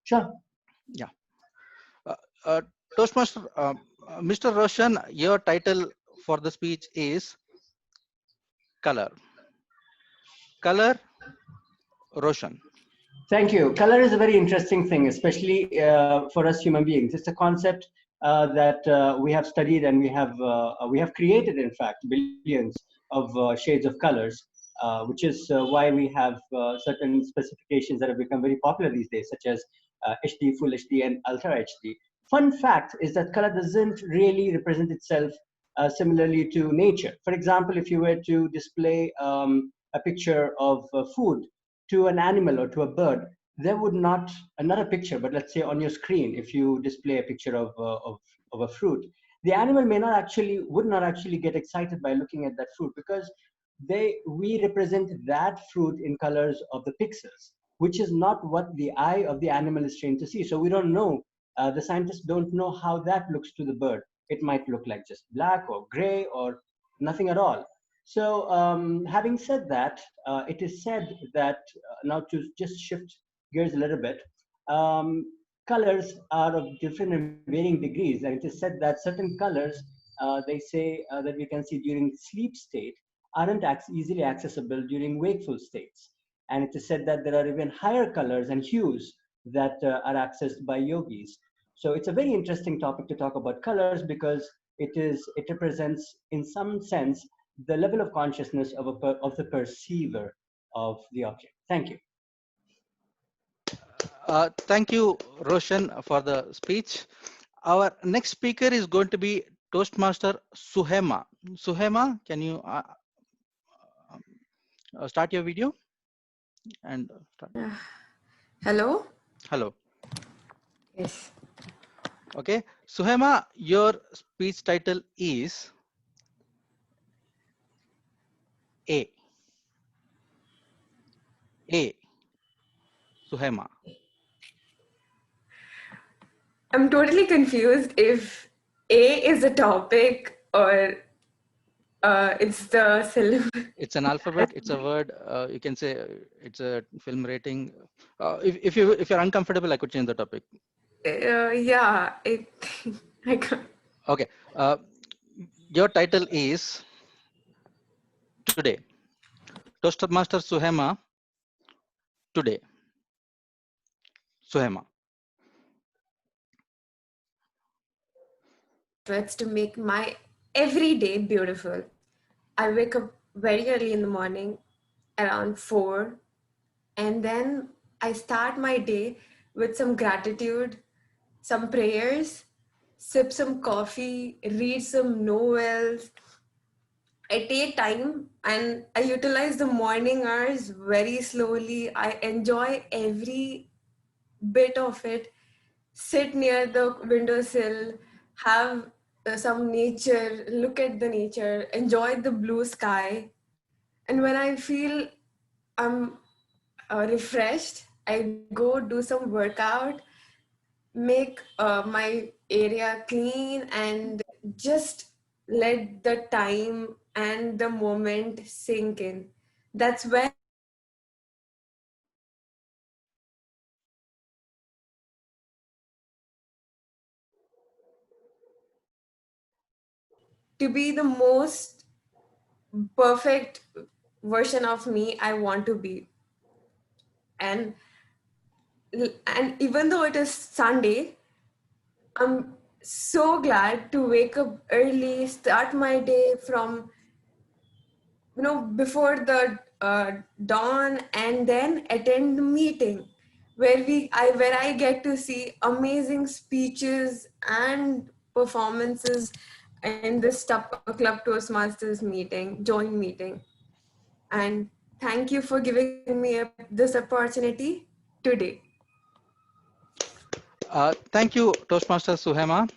Sure. yeah. Toastmaster, Mr. Roshan, your title for the speech is color. Color, Roshan. Thank you. Color is a very interesting thing, especially for us human beings. It's a concept that we have studied and we have created, in fact, billions of shades of colors, which is why we have certain specifications that have become very popular these days, such as HD, Full HD, and Ultra HD. Fun fact is that color doesn't really represent itself similarly to nature. For example, if you were to display a picture of food to an animal or to a bird, there would not another picture, but let's say on your screen, if you display a picture of a fruit, the animal would not actually get excited by looking at that fruit, because we represent that fruit in colors of the pixels, which is not what the eye of the animal is trained to see. So we don't know, the scientists don't know how that looks to the bird. It might look like just black or gray or nothing at all. So having said that, it is said that now to just shift gears a little bit, colors are of different and varying degrees, and it is said that certain colors, they say that we can see during sleep state, aren't easily accessible during wakeful states. And it is said that there are even higher colors and hues that are accessed by yogis. So it's a very interesting topic to talk about colors, because it represents, in some sense, the level of consciousness of the perceiver of the object. Thank you. Thank you, Roshan, for the speech. Our next speaker is going to be Toastmaster Suhema. Suhema, can you start your video? And start. Hello? Hello. Yes. Okay. Suhema, your speech title is A. Suhema. I'm totally confused if A is a topic or it's the syllable. It's an alphabet. It's a word. You can say it's a film rating. If you're uncomfortable, I could change the topic. Yeah, I can't. Okay. Your title is today. Toastmaster Suhema. Today. Suhema. Efforts to make my everyday beautiful. I wake up very early in the morning, around 4, and then I start my day with some gratitude, some prayers, sip some coffee, read some novels. I take time and I utilize the morning hours very slowly. I enjoy every bit of it. Sit near the windowsill, have some nature, look at the nature, enjoy the blue sky. And when I feel I'm refreshed, I go do some workout, make my area clean, and just let the time and the moment sink in. That's when to be the most perfect version of me I want to be. And even though it is Sunday, I'm so glad to wake up early, start my day from before the dawn, and then attend the meeting where I get to see amazing speeches and performances in this Club Toastmasters meeting, joint meeting. And thank you for giving me this opportunity today. Thank you, Toastmaster Suhema.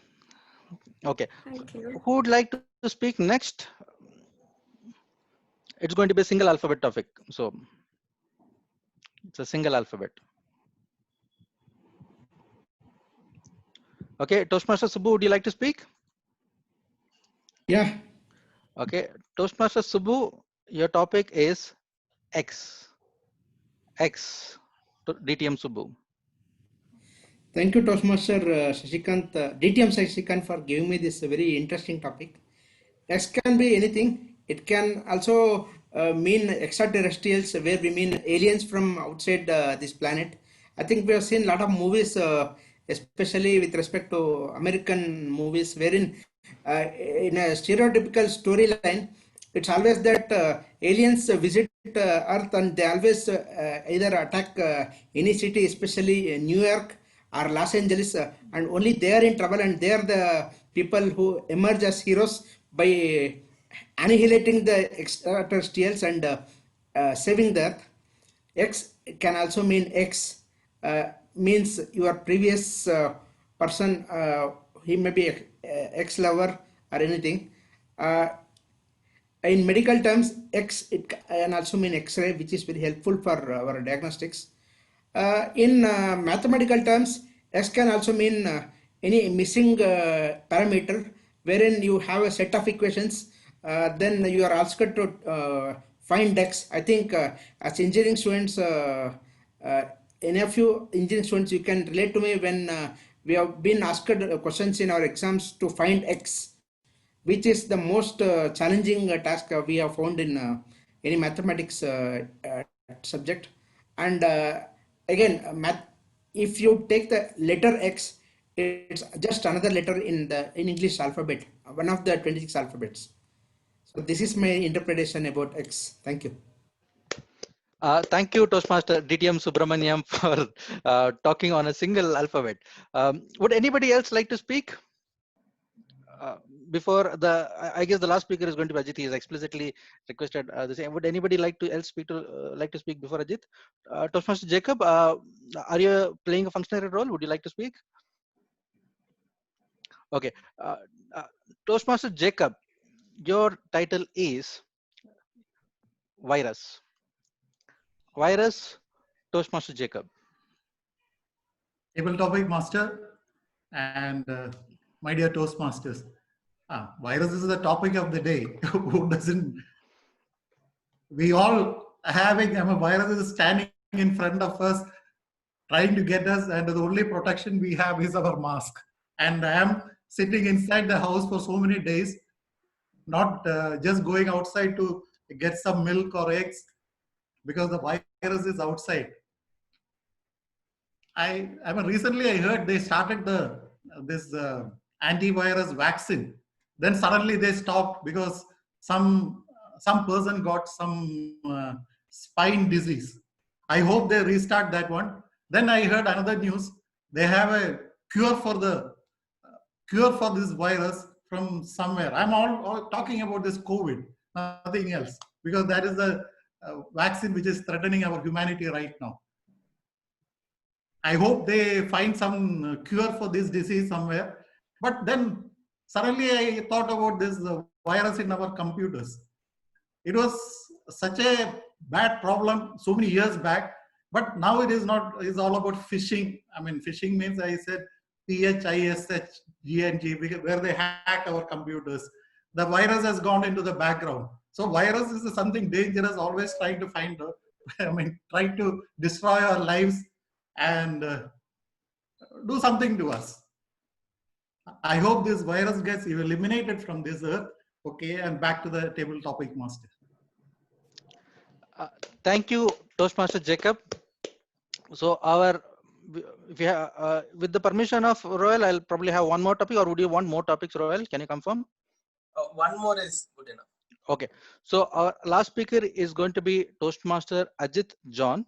Okay. Thank you. Who would like to speak next? It's going to be a single alphabet topic. So it's a single alphabet. Okay, Toastmaster Subbu, would you like to speak? Yeah. Okay, Toastmaster Subbu, your topic is X. X. DTM Subbu. Thank you, Toastmaster Shashikant, DTM Shashikant, for giving me this very interesting topic. X can be anything. It can also mean extraterrestrials, where we mean aliens from outside this planet. I think we have seen a lot of movies, especially with respect to American movies, wherein in a stereotypical storyline, it's always that aliens visit Earth, and they always either attack any city, especially New York or Los Angeles, and only they are in trouble, and they are the people who emerge as heroes by annihilating the extraterrestrials and saving the Earth. X can also mean X, means your previous person, he may be ex-lover or anything. In medical terms, X, it can also mean X-ray, which is very helpful for our diagnostics. In mathematical terms, X can also mean any missing parameter, wherein you have a set of equations, then you are asked to find X. I think as engineering students, in a few engineering students, you can relate to me when we have been asked questions in our exams to find X, which is the most challenging task we have found in any mathematics subject. And again, if you take the letter X, it's just another letter in English alphabet, one of the 26 alphabets. So this is my interpretation about X. Thank you. Thank you, Toastmaster DTM Subramaniam, for talking on a single alphabet. Would anybody else like to speak? Before I guess the last speaker is going to be Ajit. He has explicitly requested the same. Would anybody like to speak before Ajit? Toastmaster Jacob, are you playing a functionary role? Would you like to speak? Okay. Toastmaster Jacob, your title is Virus. Virus, Toastmaster Jacob. Table topic master and my dear Toastmasters. Virus is the topic of the day. Who doesn't? We all having, virus is standing in front of us, trying to get us, and the only protection we have is our mask. And I am sitting inside the house for so many days, not just going outside to get some milk or eggs, because the virus is outside. Recently I heard they started this antivirus vaccine. Then suddenly they stopped because some person got some spine disease. I hope they restart that one. Then I heard another news. They have a cure for this virus from somewhere. I'm all talking about this COVID, nothing else, because that is the vaccine which is threatening our humanity right now. I hope they find some cure for this disease somewhere. But then suddenly I thought about this virus in our computers. It was such a bad problem so many years back, but now it is not. It's all about phishing. Phishing means, I said PHISHGNG, where they hack our computers. The virus has gone into the background. So virus is something dangerous, always trying to find, trying to destroy our lives and do something to us. I hope this virus gets eliminated from this earth. Okay, and back to the table topic master. Thank you, Toastmaster Jacob. So with the permission of Royal, I'll probably have one more topic, or would you want more topics, Royal? Can you confirm? One more is good enough. Okay, so our last speaker is going to be Toastmaster Ajit John.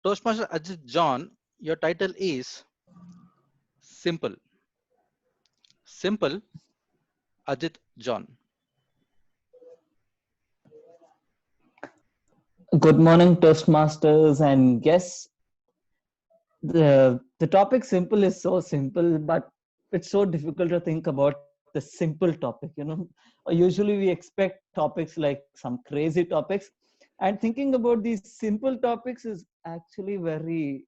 Toastmaster Ajit John, your title is Simple. Simple Ajit John. Good morning, Toastmasters and guests. The topic simple is so simple, but it's so difficult to think about the simple topic. Usually we expect topics like some crazy topics, and thinking about these simple topics is actually very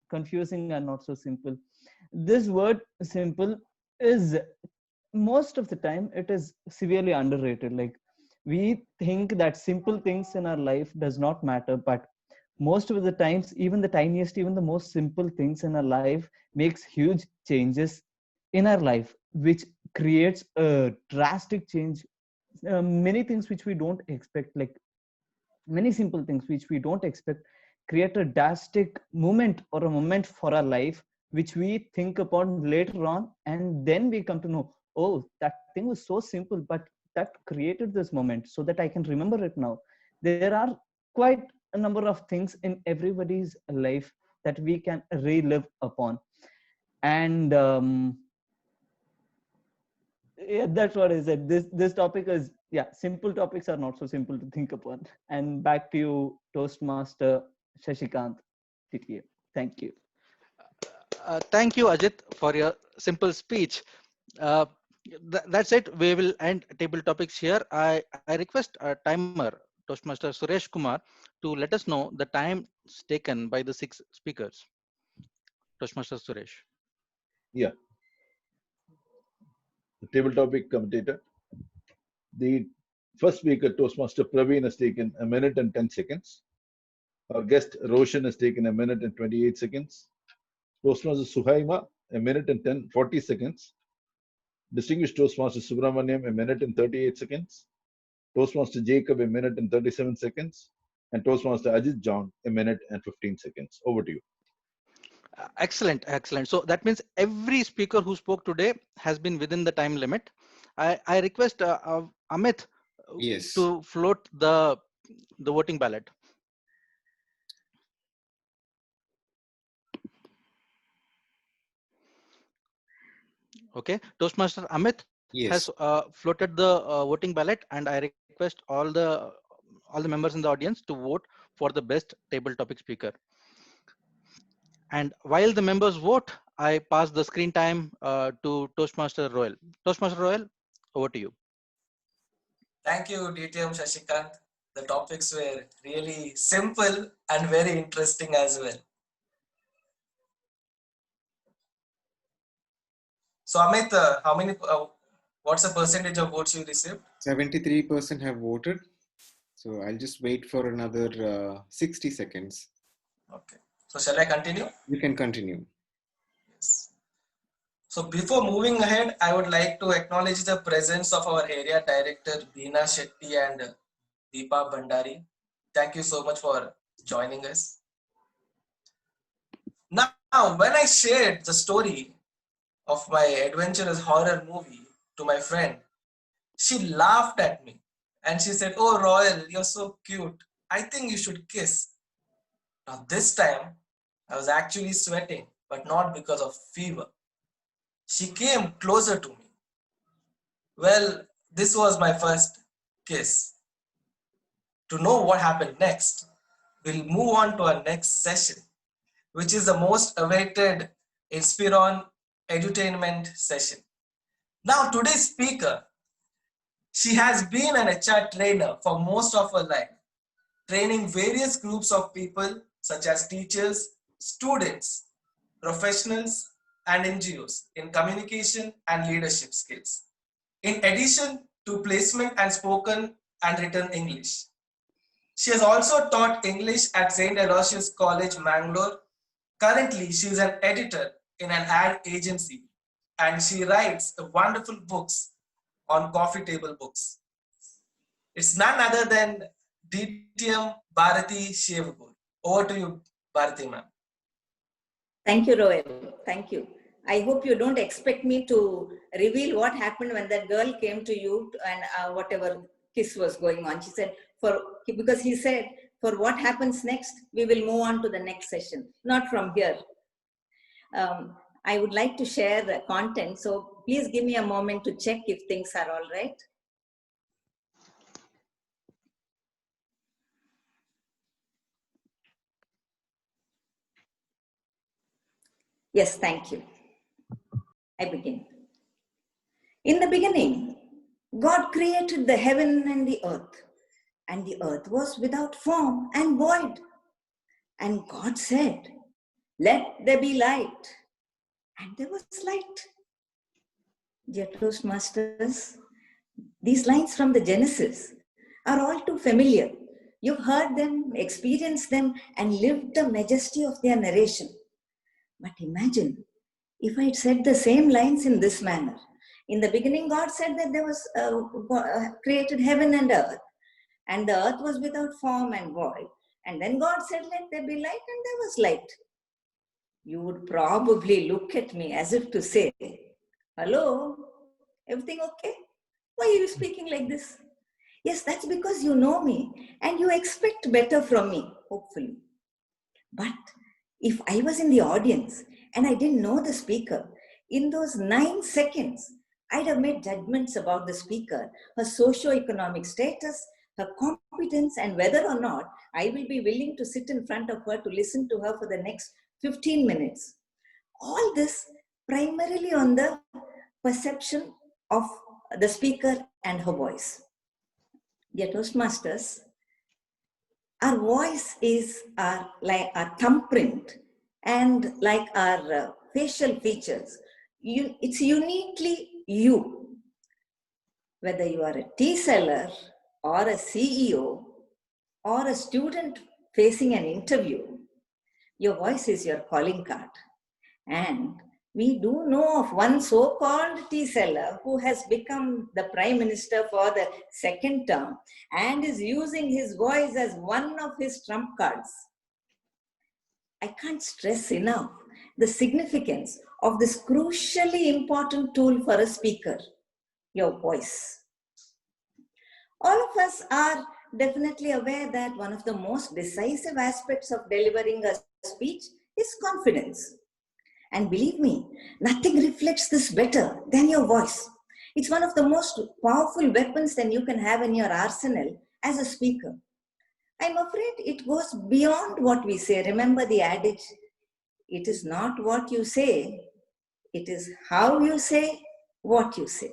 confusing and not so simple. This word simple is most of the time it is severely underrated. Like, we think that simple things in our life does not matter, but most of the times even the tiniest, even the most simple things in our life makes huge changes in our life, which creates a drastic change. Many things which we don't expect, like many simple things which we don't expect, create a drastic moment or a moment for our life which we think upon later on, and then we come to know, oh, that thing was so simple, but that created this moment so that I can remember it now. There are quite a number of things in everybody's life that we can relive upon, and yeah, that's what I said. This topic is, yeah, simple topics are not so simple to think upon. And back to you, Toastmaster Shashikant TTA. Thank you. Thank you, Ajit, for your simple speech. Uh, that's it. We will end table topics here. I request a timer, Toastmaster Suresh Kumar, to let us know the time taken by the 6 speakers. Toastmaster Suresh. Yeah, the table topic commentator. The first speaker, Toastmaster Praveen, has taken 1 minute and 10 seconds. Our guest Roshan has taken 1 minute and 28 seconds. Toastmaster Suhaima, 1 minute and 40 seconds. Distinguished Toastmaster Subramaniam, 1 minute and 38 seconds. Toastmaster Jacob, 1 minute and 37 seconds. And Toastmaster Ajit John, 1 minute and 15 seconds. Over to you. Excellent, excellent. So that means every speaker who spoke today has been within the time limit. I request Amit Yes. to float the voting ballot. Okay, Toastmaster Amit has Yes. floated the voting ballot, and I request all the members in the audience to vote for the best table topic speaker. And while the members vote, I pass the screen time to Toastmaster Royal. Toastmaster Royal, over to you. Thank you, DTM Shashikant. The topics were really simple and very interesting as well. So Amit, how many? What's the percentage of votes you received? 73% have voted. So I'll just wait for another 60 seconds. Okay. So shall I continue? You can continue. Yes. So before moving ahead, I would like to acknowledge the presence of our area director, Beena Shetty and Deepa Bhandari. Thank you so much for joining us. Now, when I shared the story of my adventurous horror movie to my friend, she laughed at me and she said, "Oh, Royal, you're so cute. I think you should kiss." Now, this time, I was actually sweating, but not because of fever. She came closer to me. Well, this was my first kiss. To know what happened next, we'll move on to our next session, which is the most awaited Inspiron edutainment session. Now, today's speaker, she has been an HR trainer for most of her life, training various groups of people such as teachers, students, professionals, and NGOs in communication and leadership skills. In addition to placement and spoken and written English. She has also taught English at St. Aloysius College, Mangalore. Currently, she is an editor in an ad agency and she writes wonderful books on coffee table books. It's none other than DTM Bharati Shevgur. Over to you, Bharati ma'am. Thank you, Royal. Thank you. I hope you don't expect me to reveal what happened when that girl came to you and whatever kiss was going on. She said, because he said, for what happens next, we will move on to the next session, not from here. I would like to share the content, so please give me a moment to check if things are all right. Yes, thank you. I begin. In the beginning, God created the heaven and the earth was without form and void. And God said, let there be light. And there was light. Dear Toastmasters, these lines from the Genesis are all too familiar. You've heard them, experienced them, and lived the majesty of their narration. But imagine if I had said the same lines in this manner. In the beginning, God said that there was created heaven and earth, and the earth was without form and void. And then God said, let there be light, and there was light. You would probably look at me as if to say, hello, everything okay? Why are you speaking like this? Yes, that's because you know me and you expect better from me, hopefully. But if I was in the audience and I didn't know the speaker, in those 9 seconds, I'd have made judgments about the speaker, her socio-economic status, her competence, and whether or not I will be willing to sit in front of her to listen to her for the next 15 minutes. All this primarily on the perception of the speaker and her voice. Dear Toastmasters, our voice is like our thumbprint and like our facial features. It's uniquely you. Whether you are a tea seller or a CEO or a student facing an interview, your voice is your calling card. And we do know of one so-called tea seller who has become the Prime Minister for the 2nd term and is using his voice as one of his trump cards. I can't stress enough the significance of this crucially important tool for a speaker, your voice. All of us are definitely aware that one of the most decisive aspects of delivering a speech is confidence. And believe me, nothing reflects this better than your voice. It's one of the most powerful weapons that you can have in your arsenal as a speaker. I'm afraid it goes beyond what we say. Remember the adage, it is not what you say, it is how you say what you say.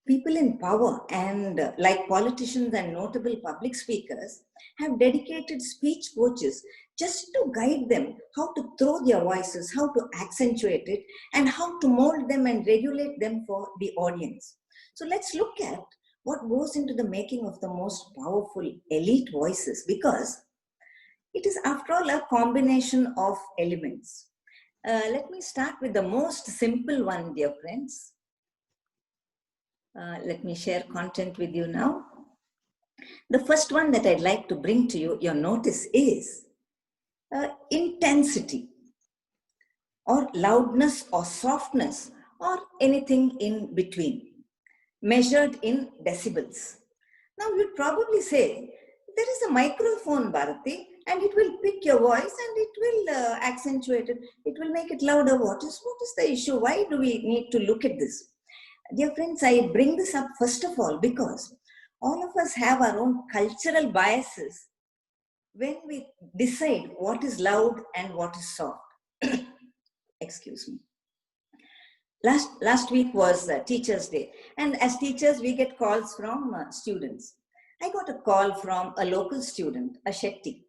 People in power and like politicians and notable public speakers have dedicated speech coaches just to guide them how to throw their voices, how to accentuate it, and how to mold them and regulate them for the audience. So let's look at what goes into the making of the most powerful elite voices, because it is after all a combination of elements. Let me start with the most simple one, dear friends. Let me share content with you now. The first one that I'd like to bring to you, your notice, is intensity, or loudness, or softness, or anything in between, measured in decibels. Now you'd probably say, there is a microphone, Bharati, and it will pick your voice and it will accentuate it. It will make it louder. What is the issue? Why do we need to look at this? Dear friends, I bring this up first of all because all of us have our own cultural biases when we decide what is loud and what is soft. Excuse me. Last week was Teachers' Day, and as teachers we get calls from students. I got a call from a local student, a Shetty.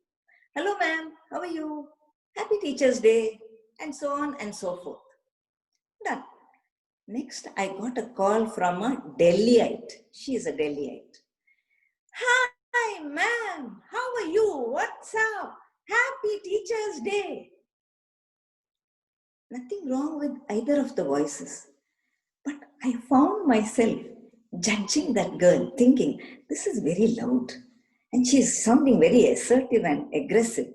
Hello ma'am, how are you? Happy Teachers' Day, and so on and so forth. Done. Next, I got a call from a Delhiite. She is a Delhiite. Hi, ma'am. How are you? What's up? Happy Teacher's Day. Nothing wrong with either of the voices. But I found myself judging that girl, thinking, this is very loud. And she's sounding very assertive and aggressive.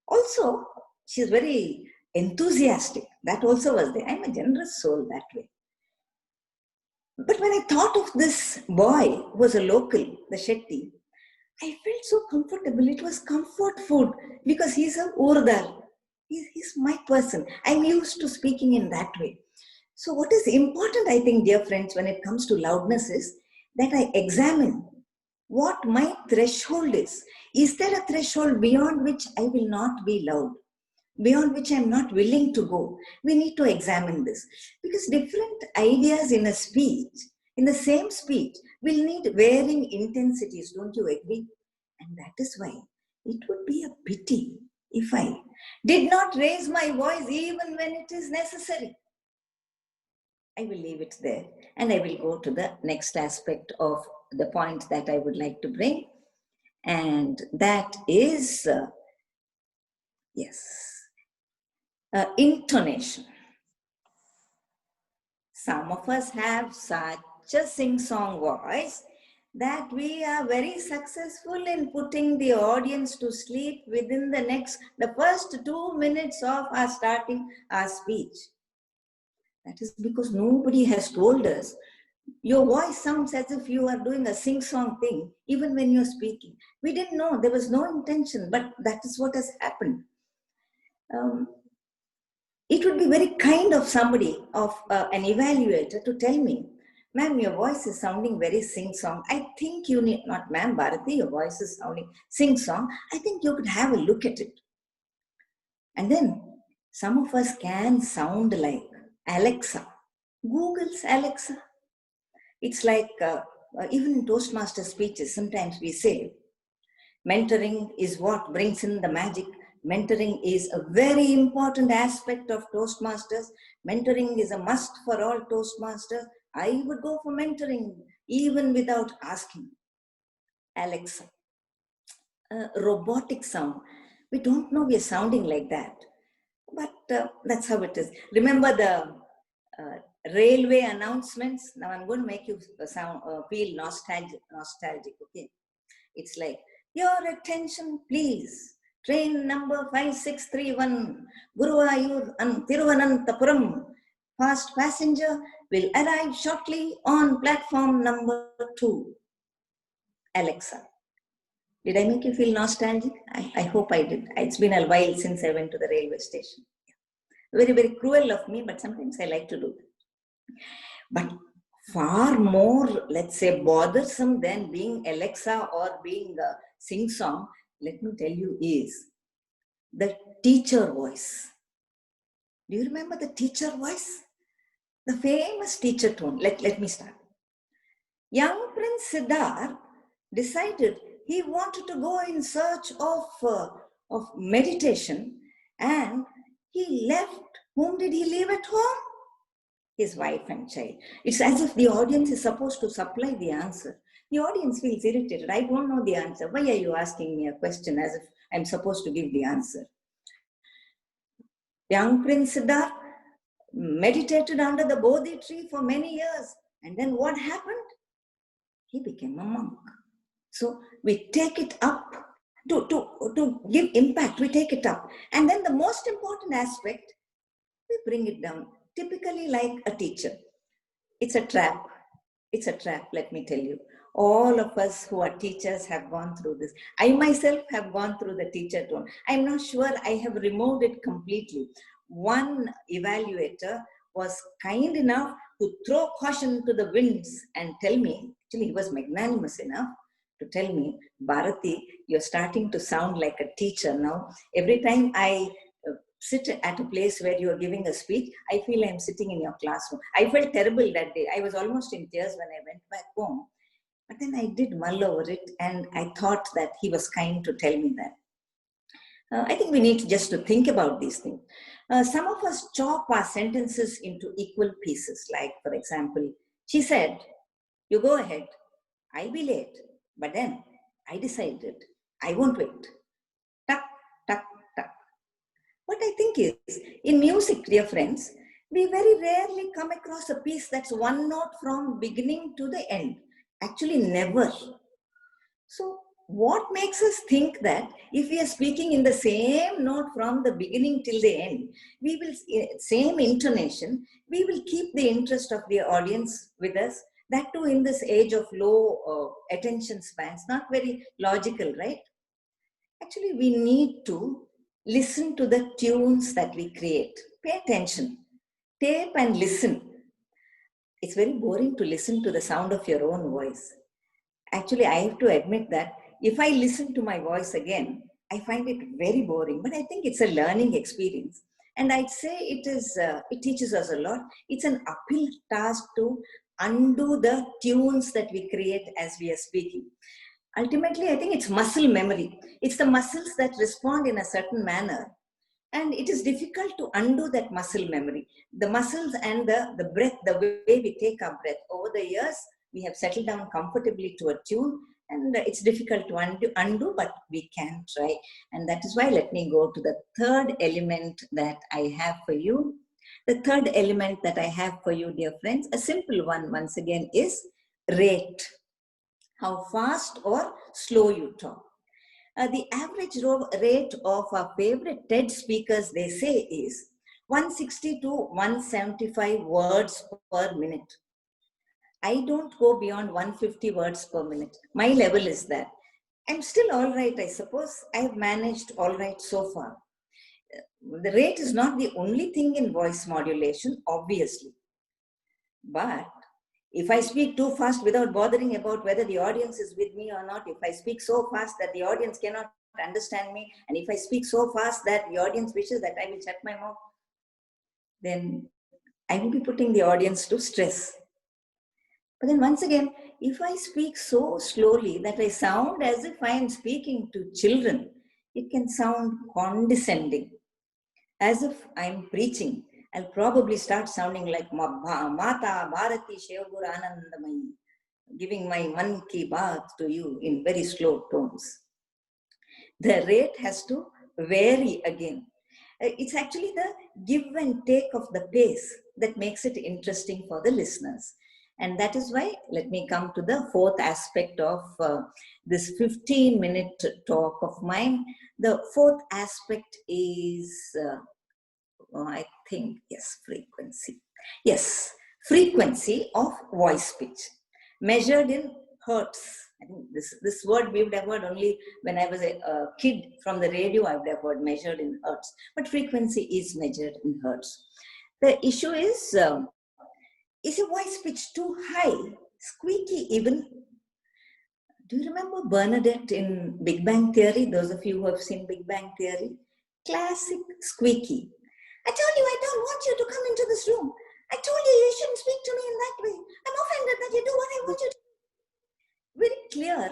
Also, she's very enthusiastic. That also was there. I'm a generous soul that way. But when I thought of this boy who was a local, the Shetty, I felt so comfortable. It was comfort food because he's a Urdar. He's my person. I'm used to speaking in that way. So what is important, I think, dear friends, when it comes to loudness is that I examine what my threshold is. Is there a threshold beyond which I will not be loud? Beyond which I'm not willing to go? We need to examine this. Because different ideas in a speech, in the same speech, will need varying intensities. Don't you agree? And that is why it would be a pity if I did not raise my voice even when it is necessary. I will leave it there and I will go to the next aspect of the point that I would like to bring. And that is, intonation. Some of us have such a sing-song voice that we are very successful in putting the audience to sleep within the first 2 minutes of our starting our speech. That is because nobody has told us, your voice sounds as if you are doing a sing-song thing, even when you're speaking. We didn't know, there was no intention, but that is what has happened. It would be very kind of somebody, of an evaluator, to tell me, ma'am, your voice is sounding very sing-song. I think you need, not ma'am Bharati, your voice is sounding sing-song. I think you could have a look at it. And then some of us can sound like Alexa. Google's Alexa. It's like, even in Toastmaster speeches, sometimes we say, mentoring is what brings in the magic. Mentoring is a very important aspect of Toastmasters. Mentoring is a must for all Toastmasters. I would go for mentoring even without asking. Alexa. Robotic sound. We don't know we are sounding like that. But that's how it is. Remember the railway announcements? Now I'm going to make you feel nostalgic, okay? It's like, your attention please. Train number 5631, Guruvayur and Thiruvananthapuram. Fast passenger will arrive shortly on platform number 2. Alexa. Did I make you feel nostalgic? I hope I did. It's been a while since I went to the railway station. Very, very cruel of me, but sometimes I like to do that. But far more, let's say, bothersome than being Alexa or being a sing-song, let me tell you, is the teacher voice. Do you remember the teacher voice? The famous teacher tone. Let me start. Young Prince Siddharth decided he wanted to go in search of meditation, and he left. Whom did he leave at home? His wife and child. It's as if the audience is supposed to supply the answer. The audience feels irritated. I don't know the answer. Why are you asking me a question as if I'm supposed to give the answer? Young Prince Siddharth meditated under the Bodhi tree for many years. And then what happened? He became a monk. So we take it up to give impact. We take it up. And then the most important aspect, we bring it down. Typically like a teacher. It's a trap. It's a trap, let me tell you. All of us who are teachers have gone through this. I myself have gone through the teacher tone. I'm not sure I have removed it completely. One evaluator was kind enough to throw caution to the winds and tell me, actually he was magnanimous enough to tell me, Bharati, you're starting to sound like a teacher now. Every time I sit at a place where you are giving a speech, I feel I'm sitting in your classroom. I felt terrible that day. I was almost in tears when I went back home. But then I did mull over it, and I thought that he was kind to tell me that. I think we need just to think about these things. Some of us chop our sentences into equal pieces. Like, for example, she said, you go ahead. I'll be late. But then I decided I won't wait. Tuck, tuck, tuck. What I think is, in music, dear friends, we very rarely come across a piece that's one note from beginning to the end. Actually, never. So, what makes us think that if we are speaking in the same note from the beginning till the end, we will, same intonation, we will keep the interest of the audience with us, That too in this age of low attention spans, not very logical, right? Actually, we need to listen to the tunes that we create. Pay attention, tape and listen. It's very boring to listen to the sound of your own voice. Actually, I have to admit that if I listen to my voice again, I find it very boring, but I think it's a learning experience. And I'd say it teaches us a lot. It's an uphill task to undo the tunes that we create as we are speaking. Ultimately, I think it's muscle memory. It's the muscles that respond in a certain manner. And it is difficult to undo that muscle memory. The muscles and the breath, the way we take our breath. Over the years, we have settled down comfortably to a tune, and it's difficult to undo, but we can try. And that is why let me go to the third element that I have for you. The third element that I have for you, dear friends, a simple one once again, is rate. How fast or slow you talk. The average rate of our favorite TED speakers, they say, is 160 to 175 words per minute. I don't go beyond 150 words per minute. My level is that. I'm still all right, I suppose. I have managed all right so far. The rate is not the only thing in voice modulation, obviously. But if I speak too fast without bothering about whether the audience is with me or not, if I speak so fast that the audience cannot understand me, and if I speak so fast that the audience wishes that I will shut my mouth, then I will be putting the audience to stress. But then once again, if I speak so slowly that I sound as if I am speaking to children, it can sound condescending, as if I am preaching. I'll probably start sounding like Mata Bharati Shevgur Anandamayi, giving my Man Ki Baat to you in very slow tones. The rate has to vary again. It's actually the give and take of the pace that makes it interesting for the listeners. And that is why, let me come to the fourth aspect of this 15-minute talk of mine. The fourth aspect is, I think, yes, frequency. Yes, frequency of voice pitch, measured in hertz. I think this word we would have heard only when I was a kid from the radio. I would have heard measured in hertz, but frequency is measured in hertz. The issue is your voice pitch too high, squeaky even? Do you remember Bernadette in Big Bang Theory? Those of you who have seen Big Bang Theory, classic squeaky. I told you I don't want you to come into this room. I told you you shouldn't speak to me in that way. I'm offended that you do what I want you to do. Very clear,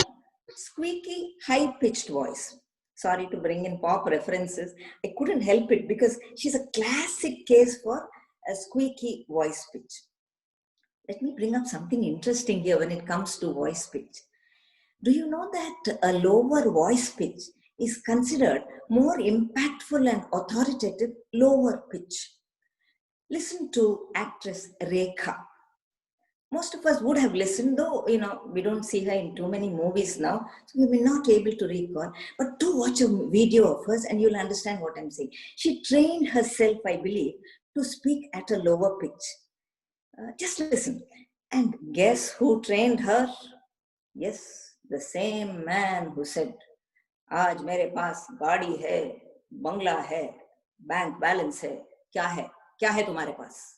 squeaky, high-pitched voice. Sorry to bring in pop references. I couldn't help it because she's a classic case for a squeaky voice pitch. Let me bring up something interesting here when it comes to voice pitch. Do you know that a lower voice pitch is considered more impactful and authoritative lower pitch? Listen to actress Rekha. Most of us would have listened, though, we don't see her in too many movies now, so we may not be able to recall. But do watch a video of hers and you'll understand what I'm saying. She trained herself, I believe, to speak at a lower pitch. Just listen. And guess who trained her? Yes, the same man who said, "Aaj mere paas gaadi hai, bangla hai, bank balance hai, kya hai tumhare paas?"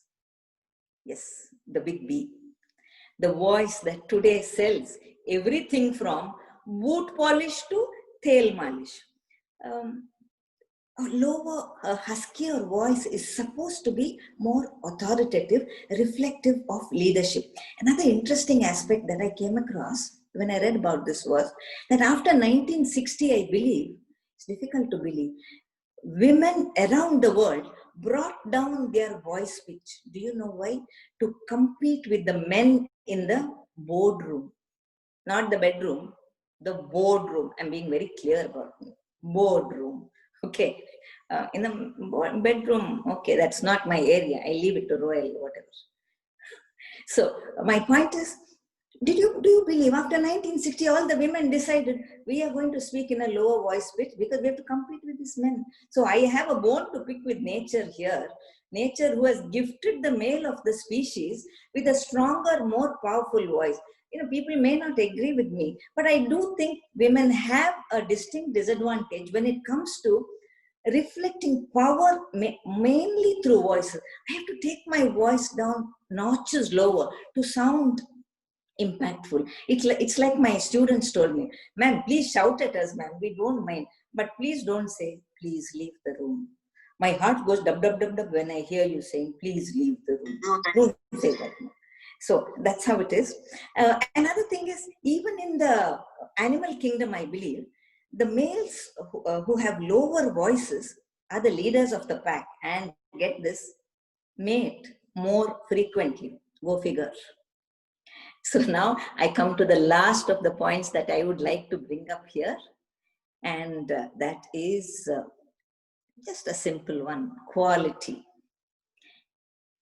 Yes, the big B. The voice that today sells everything from boot polish to tail malish. A lower, huskier voice is supposed to be more authoritative, reflective of leadership. Another interesting aspect that I came across when I read about this was that after 1960, I believe, it's difficult to believe, women around the world brought down their voice pitch. Do you know why? To compete with the men in the boardroom. Not the bedroom, the boardroom. I'm being very clear about it. Boardroom. Okay. In the bedroom, okay, that's not my area. I leave it to Royal, whatever. So my point is, do you believe after 1960, all the women decided we are going to speak in a lower voice pitch because we have to compete with these men. So I have a bone to pick with nature here. nature who has gifted the male of the species with a stronger, more powerful voice. People may not agree with me, but I do think women have a distinct disadvantage when it comes to reflecting power mainly through voices. I have to take my voice down notches lower to sound impactful. It's like my students told me, ma'am, please shout at us, ma'am. We don't mind. But please don't say, please leave the room. My heart goes dub, dub, dub, dub when I hear you saying, please leave the room. Don't say that. So that's how it is. Another thing is, even in the animal kingdom, I believe, the males who have lower voices are the leaders of the pack and get this, mate more frequently. Go figure. So now I come to the last of the points that I would like to bring up here. And that is just a simple one, quality.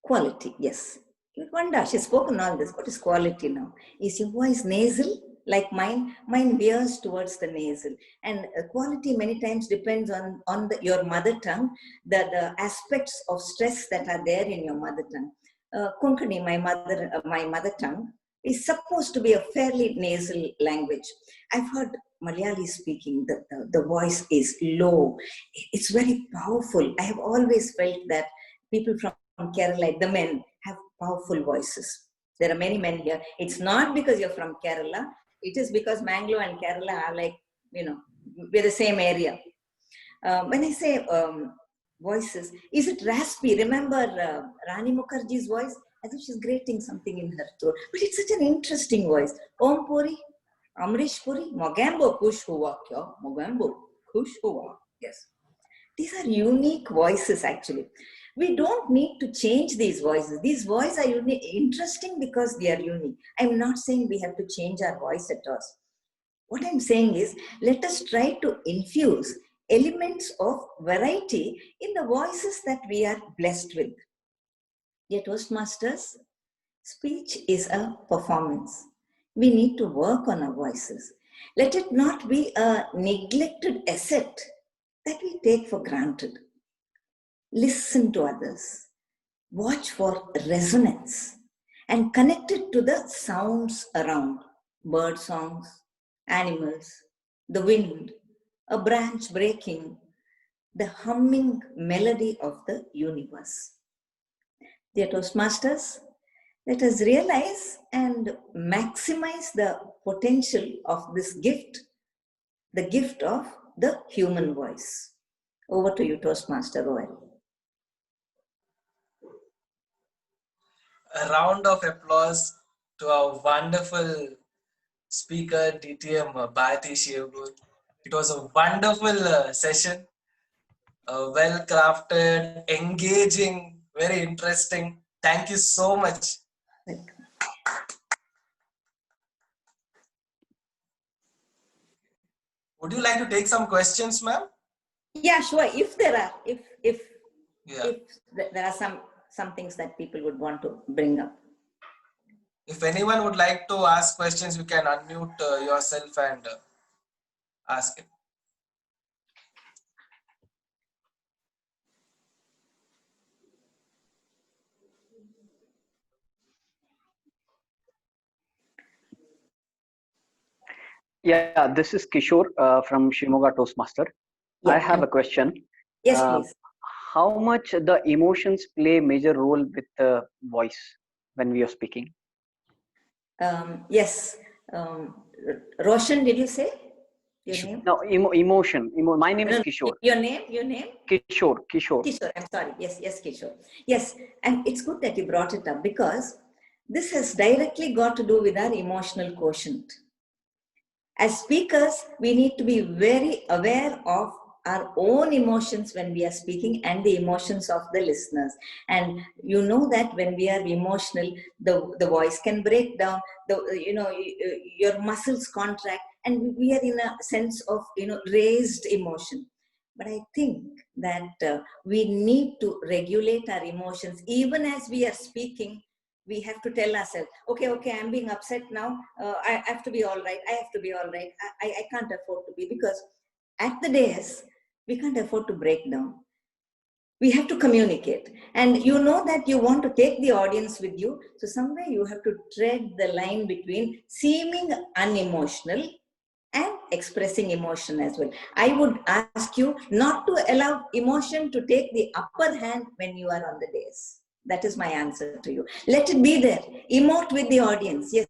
Quality, yes. Vanda, she's spoken all this. What is quality now? Is your voice nasal like mine? Mine veers towards the nasal. And quality many times depends on your mother tongue, the aspects of stress that are there in your mother tongue. Konkani, my mother tongue, is supposed to be a fairly nasal language. I've heard Malayali speaking, the voice is low. It's very powerful. I have always felt that people from Kerala, the men, have powerful voices. There are many men here. It's not because you're from Kerala. It is because Mangalore and Kerala are like, we're the same area. When I say voices, is it raspy? Remember Rani Mukherjee's voice? As if she's grating something in her throat. But it's such an interesting voice. Om Puri, Amrish Puri, Mogambo Kush Hua Kya? Mogambo Kush Hua. Yes. These are unique voices actually. We don't need to change these voices. These voices are unique, interesting because they are unique. I'm not saying we have to change our voice at all. What I'm saying is, let us try to infuse elements of variety in the voices that we are blessed with. Dear Toastmasters, speech is a performance. We need to work on our voices. Let it not be a neglected asset that we take for granted. Listen to others. Watch for resonance and connect it to the sounds around. Bird songs, animals, the wind, a branch breaking, the humming melody of the universe. Dear Toastmasters, let us realize and maximize the potential of this gift, the gift of the human voice. Over to you, Toastmaster Royal. A round of applause to our wonderful speaker, DTM Bharati Shivgur. It was a wonderful session, well crafted, engaging, very interesting. Thank you so much. Would you like to take some questions, ma'am? Yeah, sure. If there are, if there are some things that people would want to bring up. If anyone would like to ask questions, you can unmute yourself and ask it. Yeah, this is Kishore from Shimoga Toastmaster. Yeah, I have a question. Yes, please. How much the emotions play a major role with the voice when we are speaking? Yes. Roshan, did you say your name? No, emotion. My name is Kishore. Your name? Kishore. Kishore, I'm sorry. Yes, Kishore. Yes, and it's good that you brought it up because this has directly got to do with our emotional quotient. As speakers, we need to be very aware of our own emotions when we are speaking and the emotions of the listeners. And you know that when we are emotional, the voice can break down, your muscles contract, and we are in a sense of, raised emotion. But I think that we need to regulate our emotions. Even as we are speaking, we have to tell ourselves, okay, I'm being upset now. I have to be all right. I have to be all right. I can't afford to be, because at the days, we can't afford to break down. We have to communicate. And you know that you want to take the audience with you. So somewhere you have to tread the line between seeming unemotional and expressing emotion as well. I would ask you not to allow emotion to take the upper hand when you are on the dais. That is my answer to you. Let it be there. Emote with the audience, yes.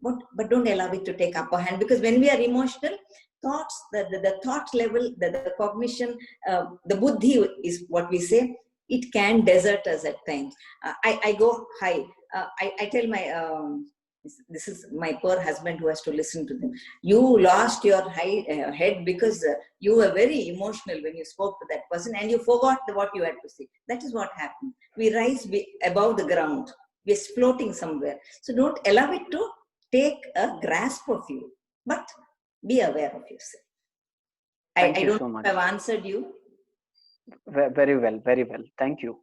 But don't allow it to take upper hand, because when we are emotional, thoughts, the thought level, the cognition, the buddhi is what we say, it can desert us at times. I go high. I tell my, this is my poor husband who has to listen to them. You lost your head because you were very emotional when you spoke to that person and you forgot what you had to say. That is what happened. We rise above the ground. We are floating somewhere. So don't allow it to take a grasp of you, but be aware of yourself. I don't know if I've answered you. Very well, very well. Thank you.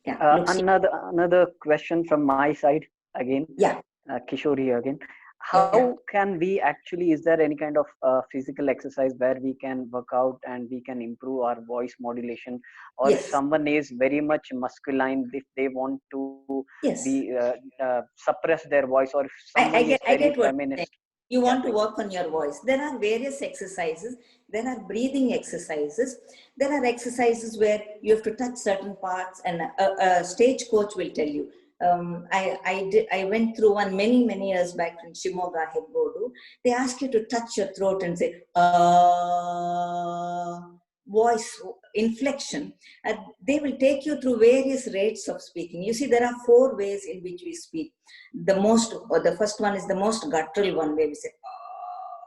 Another question from my side again. Yeah. Kishori again. How can we actually, is there any kind of physical exercise where we can work out and we can improve our voice modulation? Or if someone is very much masculine, if they want to be suppress their voice, or if someone is very feminist. You want to work on your voice. There are various exercises. There are breathing exercises. There are exercises where you have to touch certain parts, and a stage coach will tell you. I went through one many years back in Shimoga Hebbodu. They ask you to touch your throat and say, voice inflection. They will take you through various rates of speaking. You see, there are 4 ways in which we speak. The first one is the most guttural one, where we say,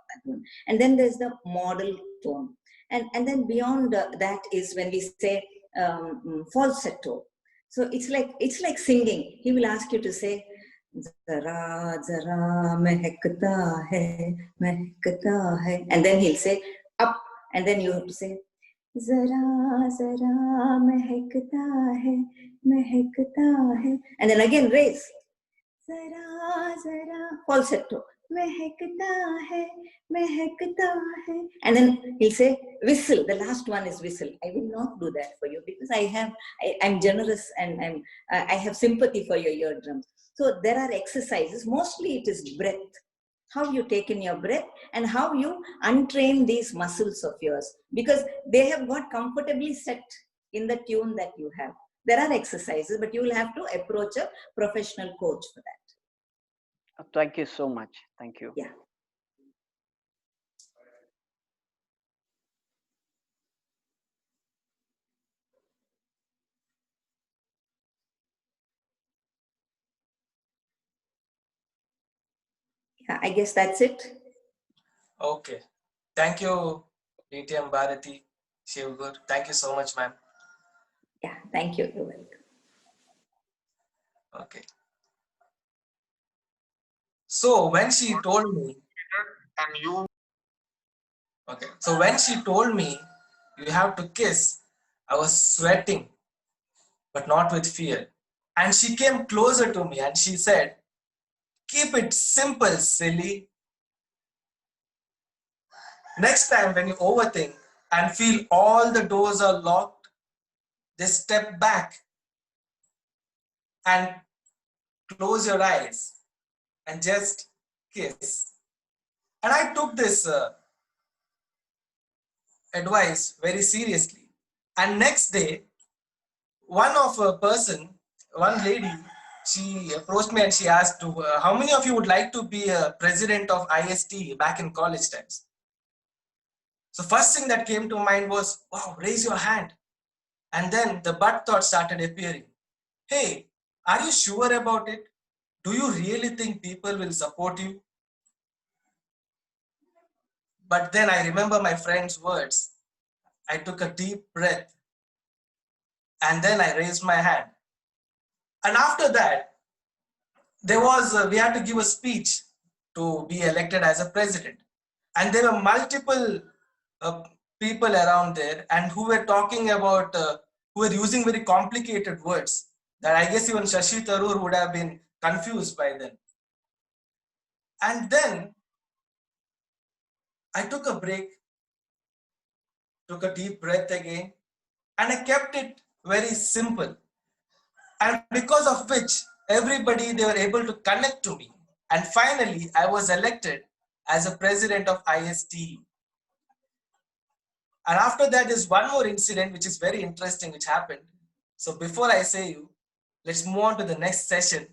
that one. And then there's the modal tone. And then beyond that is when we say falsetto. So it's like singing. He will ask you to say, Zara, zara, mehkta hai. And then he'll say, up. And then you have to say, Zara, zara, mehkta hai. And then again raise. Zara, zara, falsetto. Mehkta hai. And then he'll say, whistle. The last one is whistle. I will not do that for you because I'm generous and I have sympathy for your eardrums. So there are exercises. Mostly it is breath. How you take in your breath and how you untrain these muscles of yours, because they have got comfortably set in the tune that you have. There are exercises, but you will have to approach a professional coach for that. Thank you so much. Thank you. Yeah. Yeah, I guess that's it. Okay. Thank you, DTM Bharati, Shivgur. Thank you so much, ma'am. Yeah, thank you. You're welcome. Okay. So when she told me, so when she told me you have to kiss, I was sweating, but not with fear. And she came closer to me and she said, keep it simple, silly. Next time when you overthink and feel all the doors are locked, just step back and close your eyes and just kiss. And I took this advice very seriously. And next day, one lady, she approached me and she asked, how many of you would like to be a president of IST back in college times? So first thing that came to mind was, wow, raise your hand. And then the but thought started appearing. Hey, are you sure about it? Do you really think people will support you? But then I remember my friend's words. I took a deep breath and then I raised my hand. And after that, we had to give a speech to be elected as a president. And there were multiple people around there and who were talking about who were using very complicated words that I guess even Shashi Tharoor would have been confused by then. And then I took a break, took a deep breath again, and I kept it very simple. And because of which everybody, they were able to connect to me. And finally, I was elected as a president of ISTE. And after that, there's one more incident which is very interesting which happened. So before I say you, let's move on to the next session,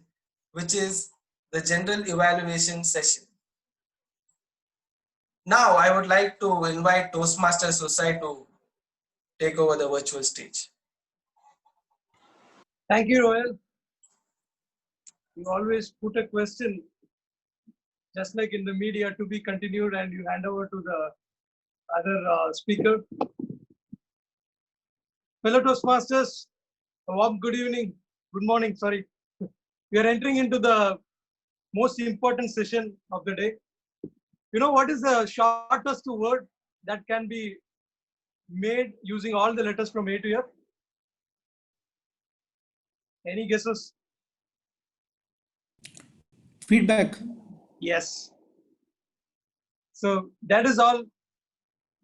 which is the general evaluation session. Now I would like to invite Toastmasters Society to take over the virtual stage. Thank you, Royal. You always put a question, just like in the media, to be continued, and you hand over to the other speaker. Fellow Toastmasters, a warm good evening, good morning, sorry. We are entering into the most important session of the day. You know what is the shortest word that can be made using all the letters from A to F? Any guesses? Feedback. Yes. So that is all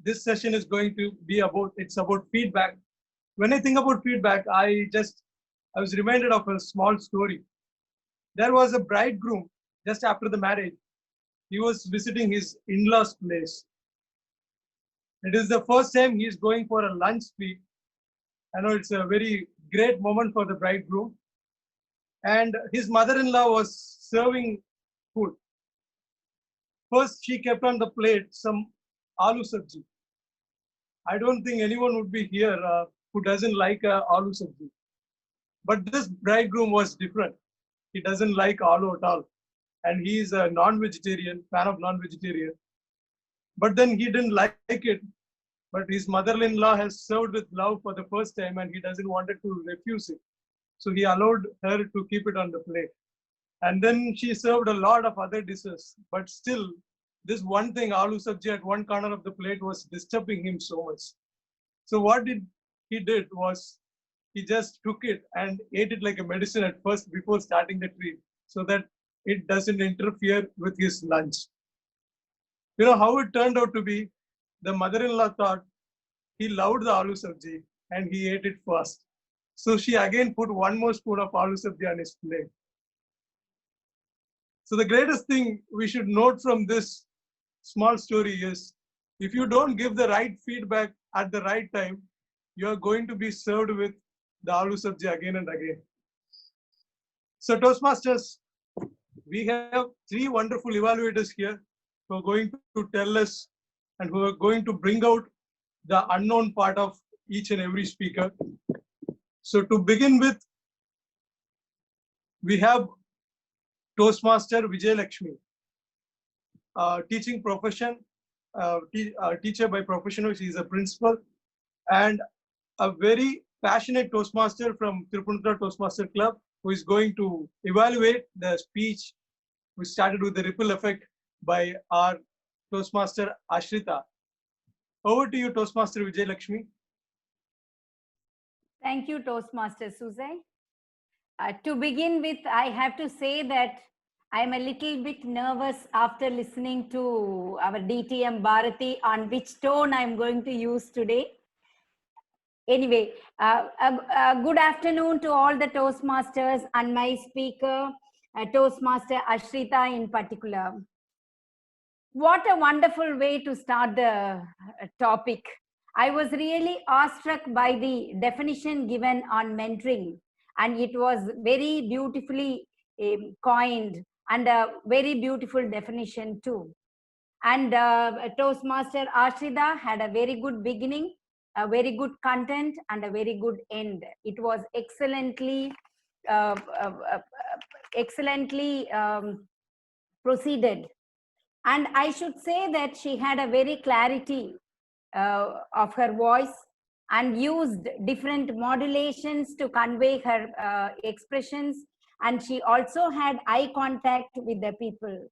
this session is going to be about. It's about feedback. When I think about feedback, I was reminded of a small story. There was a bridegroom just after the marriage. He was visiting his in-laws' place. It is the first time he is going for a lunch feast. I know it's a very great moment for the bridegroom. And his mother-in-law was serving food. First, she kept on the plate some aloo sabji. I don't think anyone would be here who doesn't like aloo sabji. But this bridegroom was different. He doesn't like aloo at all. And he is a non-vegetarian, fan of non-vegetarian. But then he didn't like it. But his mother-in-law has served with love for the first time and he doesn't want to refuse it. So he allowed her to keep it on the plate. And then she served a lot of other dishes. But still, this one thing, aloo sabji at one corner of the plate, was disturbing him so much. So what he did was, he just took it and ate it like a medicine at first before starting the treat, so that it doesn't interfere with his lunch. You know how it turned out to be? The mother-in-law thought he loved the aloo sabji and he ate it first. So she again put one more spoon of aloo sabji on his plate. So the greatest thing we should note from this small story is, if you don't give the right feedback at the right time, you are going to be served with the aloo sabji again and again. So Toastmasters, we have 3 wonderful evaluators here who are going to tell us and who are going to bring out the unknown part of each and every speaker. So to begin with, we have Toastmaster Vijay Lakshmi, teaching profession, teacher by profession. She is a principal and a very passionate Toastmaster from Tripunithura Toastmaster Club, who is going to evaluate the speech which started with the ripple effect by our Toastmaster Ashrita. Over to you, Toastmaster Vijay Lakshmi. Thank you, Toastmaster Suzai. To begin with, I have to say that I am a little bit nervous after listening to our DTM Bharati on which tone I am going to use today. Anyway, good afternoon to all the Toastmasters and my speaker, Toastmaster Ashrita in particular. What a wonderful way to start the topic. I was really awestruck by the definition given on mentoring, and it was very beautifully coined and a very beautiful definition too. And Toastmaster Ashrita had a very good beginning, a very good content, and a very good end. It was excellently proceeded. And I should say that she had a very clarity of her voice and used different modulations to convey her expressions. And she also had eye contact with the people.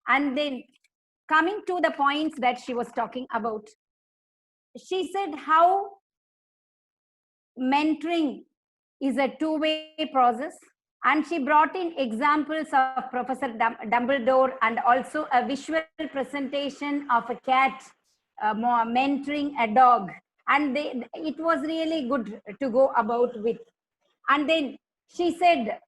And then coming to the points that she was talking about, she said how mentoring is a two-way process, and she brought in examples of Professor Dumbledore and also a visual presentation of a cat mentoring a dog, and it was really good to go about with. And then she said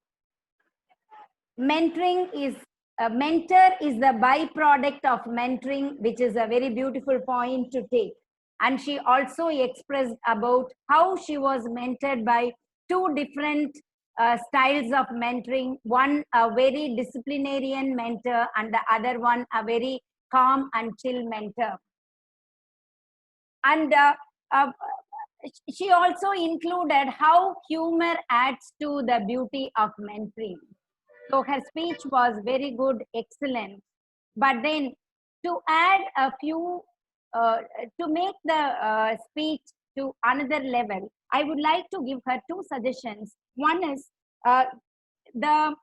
mentoring is a mentor is the byproduct of mentoring, which is a very beautiful point to take. And she also expressed about how she was mentored by two different styles of mentoring, one a very disciplinarian mentor and the other one a very calm and chill mentor. And she also included how humor adds to the beauty of mentoring. So her speech was very good, excellent. But then to add a few, to make the speech to another level, I would like to give her two suggestions. One is the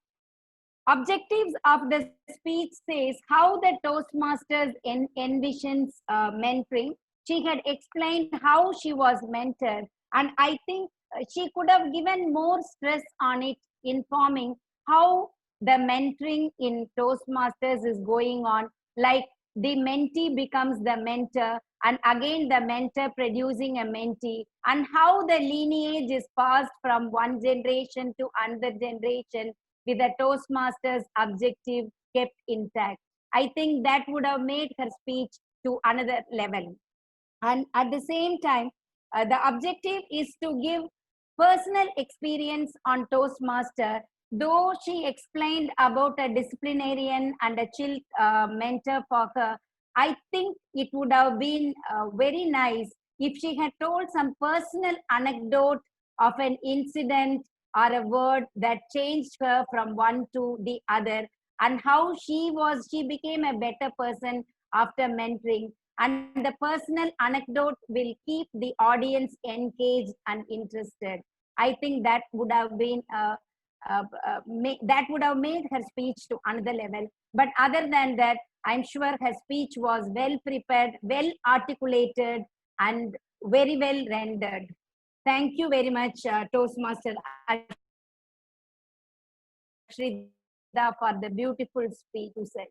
objectives of the speech says how the Toastmasters envisions mentoring. She had explained how she was mentored, and I think she could have given more stress on it, informing how the mentoring in Toastmasters is going on, like the mentee becomes the mentor, and again the mentor producing a mentee, and how the lineage is passed from one generation to another generation with the Toastmasters objective kept intact. I think that would have made her speech to another level. And at the same time, the objective is to give personal experience on Toastmaster. Though she explained about a disciplinarian and a chill mentor for her, I think it would have been very nice if she had told some personal anecdote of an incident or a word that changed her from one to the other, and how she became a better person after mentoring. And the personal anecdote will keep the audience engaged and interested. I think that would have been that would have made her speech to another level. But other than that, I'm sure her speech was well prepared, well articulated, and very well rendered. Thank you very much, Toastmaster Ashrita, for the beautiful speech you said.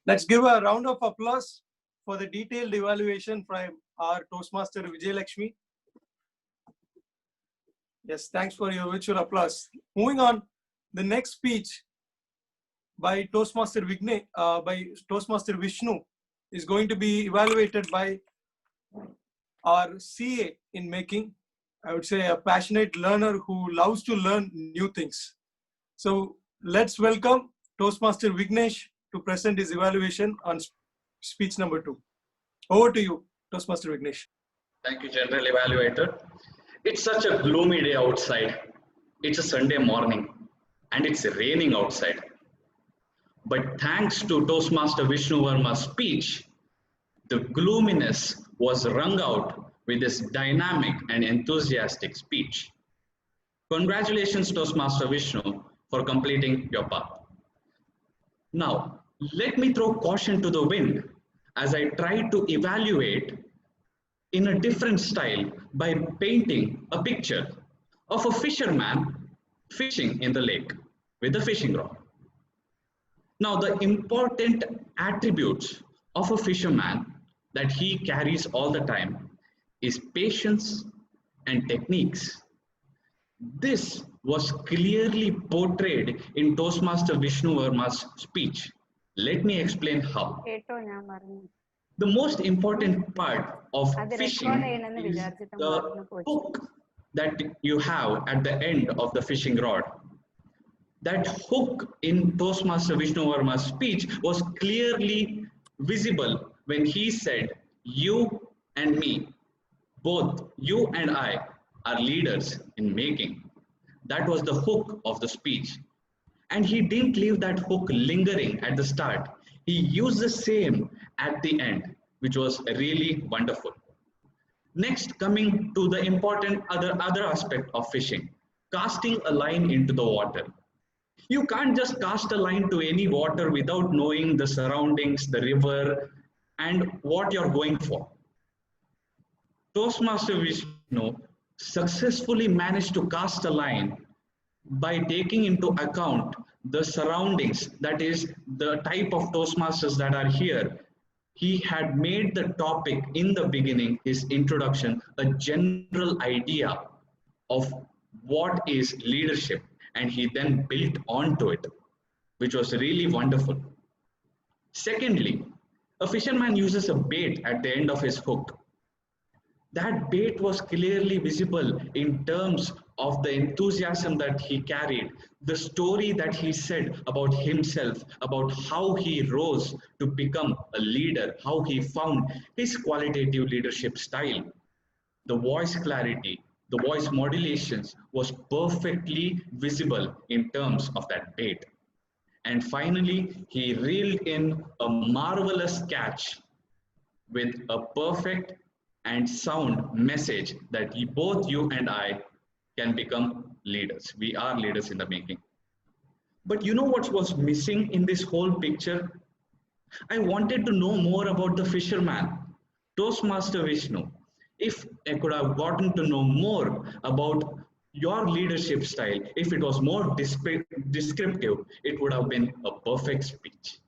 Let's give a round of applause for the detailed evaluation from our Toastmaster Vijay Lakshmi. Yes, thanks for your virtual applause. Moving on, the next speech by Toastmaster Vishnu is going to be evaluated by our CA in making. I would say a passionate learner who loves to learn new things. So let's welcome Toastmaster Vignesh to present his evaluation on speech number 2. Over to you, Toastmaster Vignesh. Thank you, General Evaluator. It's such a gloomy day outside. It's a Sunday morning and it's raining outside. But thanks to Toastmaster Vishnu Verma's speech, the gloominess was wrung out with this dynamic and enthusiastic speech. Congratulations, Toastmaster Vishnu, for completing your path. Now, let me throw caution to the wind as I try to evaluate in a different style by painting a picture of a fisherman fishing in the lake with a fishing rod. Now, the important attributes of a fisherman that he carries all the time is patience and techniques. This was clearly portrayed in Toastmaster Vishnu Verma's speech. Let me explain how. The most important part of fishing is the hook that you have at the end of the fishing rod. That hook in Toastmaster Vishnu Verma's speech was clearly visible when he said, "You and me, both you and I are leaders in making." That was the hook of the speech. And he didn't leave that hook lingering at the start. He used the same at the end, which was really wonderful. Next, coming to the important other aspect of fishing, casting a line into the water. You can't just cast a line to any water without knowing the surroundings, the river, and what you're going for. Toastmaster Vishnu successfully managed to cast a line by taking into account the surroundings, that is, the type of Toastmasters that are here. He had made the topic in the beginning, his introduction, a general idea of what is leadership, and he then built onto it, which was really wonderful. Secondly, a fisherman uses a bait at the end of his hook. That bait was clearly visible in terms of the enthusiasm that he carried, the story that he said about himself, about how he rose to become a leader, how he found his qualitative leadership style. The voice clarity, the voice modulations was perfectly visible in terms of that bait. And finally, he reeled in a marvelous catch with a perfect and sound message that both you and I can become leaders. We are leaders in the making. But you know what was missing in this whole picture? I wanted to know more about the fisherman, Toastmaster Vishnu. If I could have gotten to know more about your leadership style, if it was more descriptive, it would have been a perfect speech.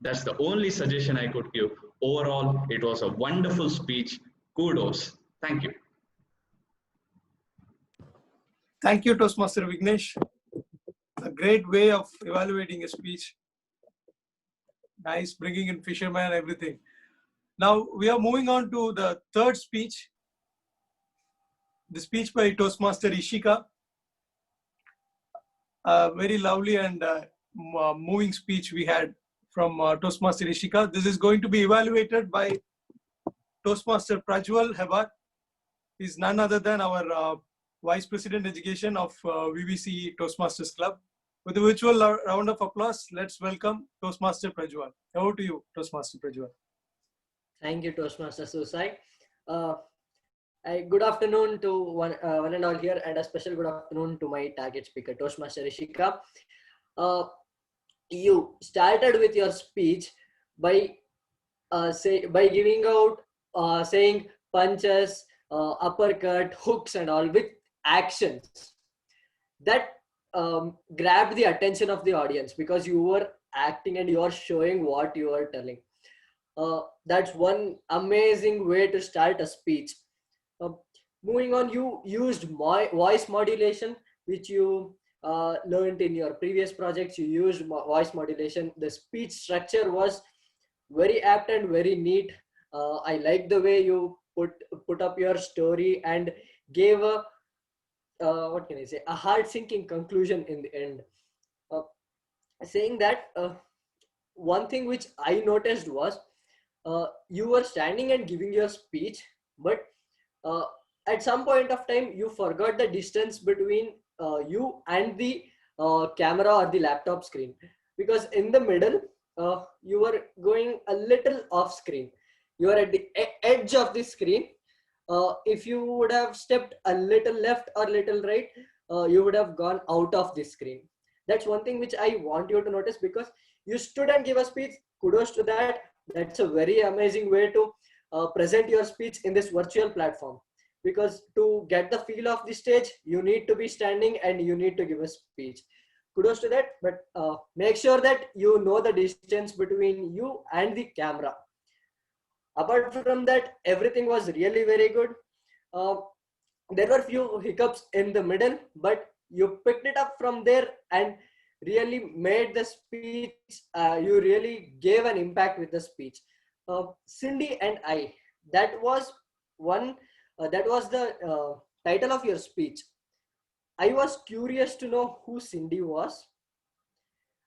That's the only suggestion I could give. Overall, it was a wonderful speech. Kudos. Thank you. Thank you, Toastmaster Vignesh. A great way of evaluating a speech. Nice, bringing in fisherman and everything. Now we are moving on to the third speech. The speech by Toastmaster Ishika. A very lovely and moving speech we had from Toastmaster Ishika. This is going to be evaluated by Toastmaster Prajwal Hebat. He's none other than our Vice President Education of VVCE Toastmasters Club. With a virtual round of applause, let's welcome Toastmaster Prajwal. Over to you, Toastmaster Prajwal. Thank you, Toastmaster Susai. Good afternoon to one and all here, and a special good afternoon to my target speaker, Toastmaster Ishika. You started with your speech by giving out saying punches, uppercut, hooks, and all with actions that grabbed the attention of the audience because you were acting and you are showing what you are telling. That's one amazing way to start a speech. Moving on, you used voice modulation, which you learned in your previous projects. You used voice modulation. The speech structure was very apt and very neat. I like the way you put up your story and gave a what can I say, a heart-sinking conclusion in the end. Saying that, one thing which I noticed was you were standing and giving your speech, but at some point of time you forgot the distance between you and the camera or the laptop screen, because in the middle you were going a little off screen. You are at the edge of the screen. If you would have stepped a little left or little right, you would have gone out of the screen. That's one thing which I want you to notice, because you stood and gave a speech. Kudos to that. That's a very amazing way to present your speech in this virtual platform, because to get the feel of the stage, you need to be standing and you need to give a speech. Kudos to that. But make sure that you know the distance between you and the camera. Apart from that, everything was really very good. There were few hiccups in the middle, but you picked it up from there and really made the speech. You really gave an impact with the speech. Cindy and I, that was one. That was the title of your speech. I was curious to know who Cindy was.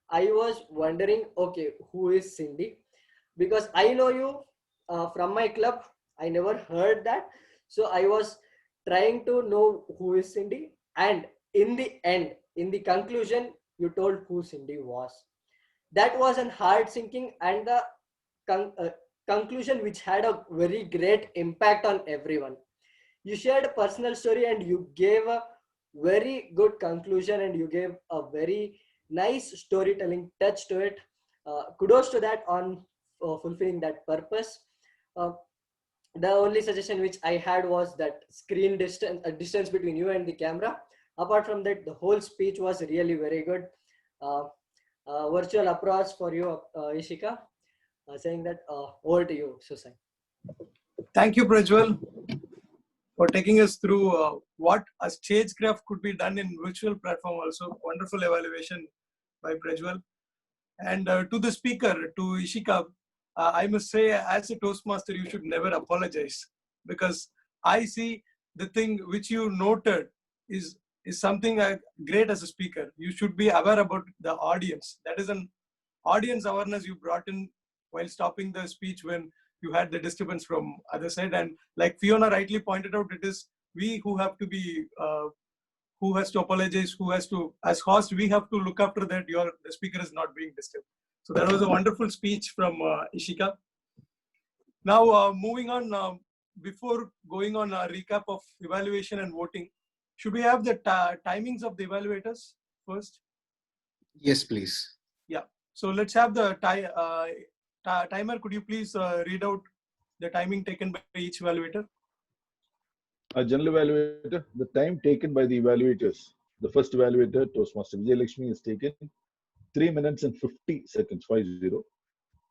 I was wondering, okay, who is Cindy? Because I know you from my club. I never heard that. So I was trying to know who is Cindy. And in the end, in the conclusion, you told who Cindy was. That was an hard sinking and the conclusion which had a very great impact on everyone. You shared a personal story and you gave a very good conclusion and you gave a very nice storytelling touch to it. Kudos to that on fulfilling that purpose. The only suggestion which I had was that screen distance between you and the camera. Apart from that, the whole speech was really very good. Virtual applause for you, Ishika, saying that over to you, Susan. Thank you, Prajwal, for taking us through what a stagecraft could be done in virtual platform also. Wonderful evaluation by Prajwal. And to the speaker, to Ishika, I must say, as a Toastmaster, you should never apologize, because I see the thing which you noted is something great as a speaker. You should be aware about the audience. That is an audience awareness you brought in while stopping the speech when you had the disturbance from other side. And like Fiona rightly pointed out, it is we who have to be who has to apologize, who has to, as host, we have to look after that the speaker is not being disturbed. So that was a wonderful speech from Ishika. Now, moving on, before going on a recap of evaluation and voting, should we have the timings of the evaluators first? Yes, please. Yeah. So let's have the timer. Could you please read out the timing taken by each evaluator? General evaluator, the time taken by the evaluators. The first evaluator, Toastmaster Vijay Lakshmi, has taken 3 minutes and 50 seconds, 50.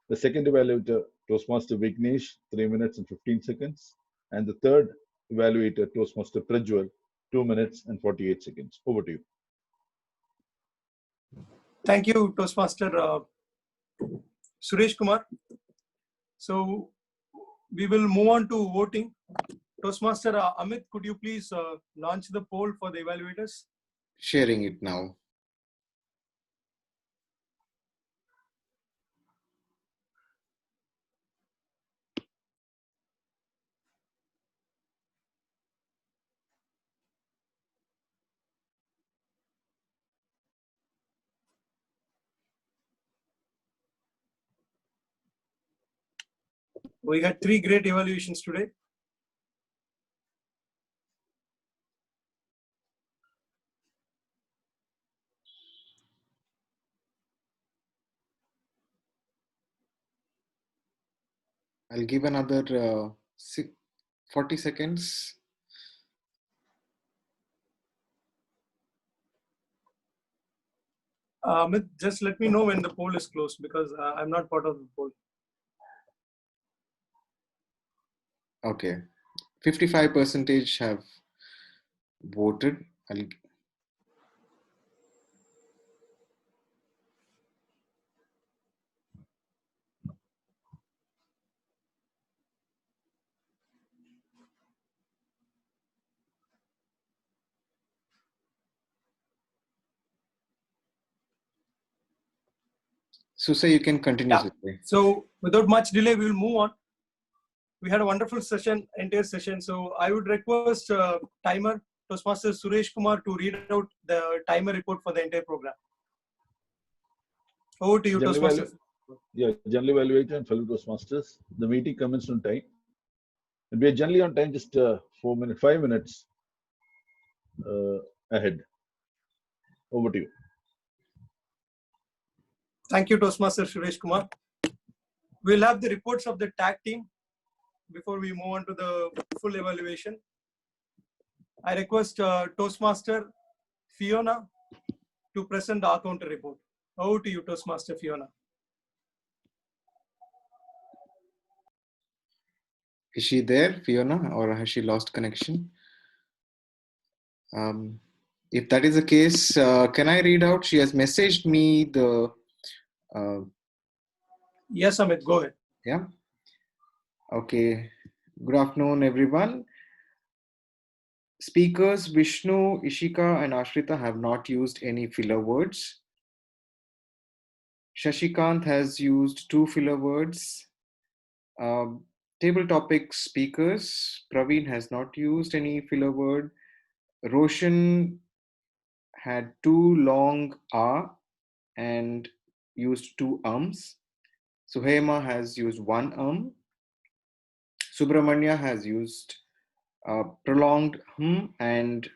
The second evaluator, Toastmaster Vignesh, 3 minutes and 15 seconds. And the third evaluator, Toastmaster Prajwal, 2 minutes and 48 seconds. Over to you. Thank you, Toastmaster Suresh Kumar. So we will move on to voting. Toastmaster Amit, could you please launch the poll for the evaluators? Sharing it now. We had 3 great evaluations today. I'll give another 40 seconds. Just let me know when the poll is closed, because I'm not part of the poll. Okay. 55% have voted. Susa, you can continue. Yeah. So without much delay, we will move on. We had a wonderful session, entire session. So I would request timer, Toastmaster Suresh Kumar, to read out the timer report for the entire program. Over to you, Toastmaster. General evaluator and fellow Toastmasters, the meeting commenced on time. And we are generally on time, just 5 minutes ahead. Over to you. Thank you, Toastmaster Suresh Kumar. We'll have the reports of the tag team before we move on to the full evaluation. I request Toastmaster Fiona to present the counter report. Over to you, Toastmaster Fiona. Is she there, Fiona, or has she lost connection? If that is the case, can I read out? She has messaged me the... Yes, Amit, go ahead. Yeah. Okay. Good afternoon, everyone. Speakers Vishnu, Ishika, and Ashrita have not used any filler words. Shashikant has used 2 filler words. Table topic speakers, Praveen has not used any filler word. Roshan had 2 long and used 2 ums. Suhaima has used 1 Subramanya has used prolonged and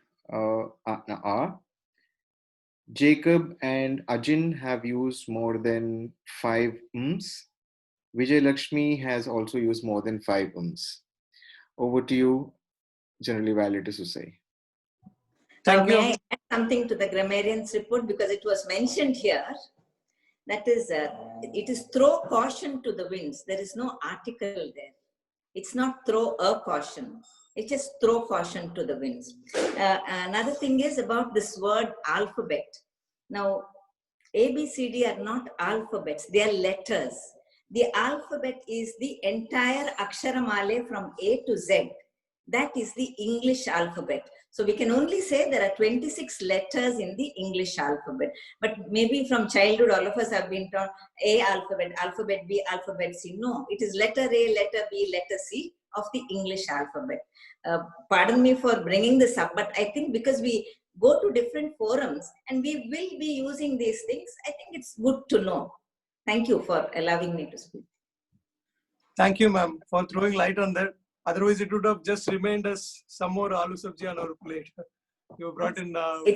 Jacob and Ajin have used more than 5 ums. Vijay Lakshmi has also used more than 5 ums. Over to you, Generally Violet Susai. May I add something to the grammarian's report because it was mentioned here? That is, it is throw caution to the winds. There is no article there. It's not throw a caution. It's just throw caution to the winds. Another thing is about this word alphabet. Now, A, B, C, D are not alphabets. They are letters. The alphabet is the entire Aksharamale from A to Z. That is the English alphabet. So we can only say there are 26 letters in the English alphabet. But maybe from childhood, all of us have been taught A alphabet, alphabet B, alphabet C. No, it is letter A, letter B, letter C of the English alphabet. Pardon me for bringing this up, but I think because we go to different forums and we will be using these things, I think it's good to know. Thank you for allowing me to speak. Thank you, ma'am, for throwing light on that. Otherwise, it would have just remained as some more aloo sabji on our plate. You brought in.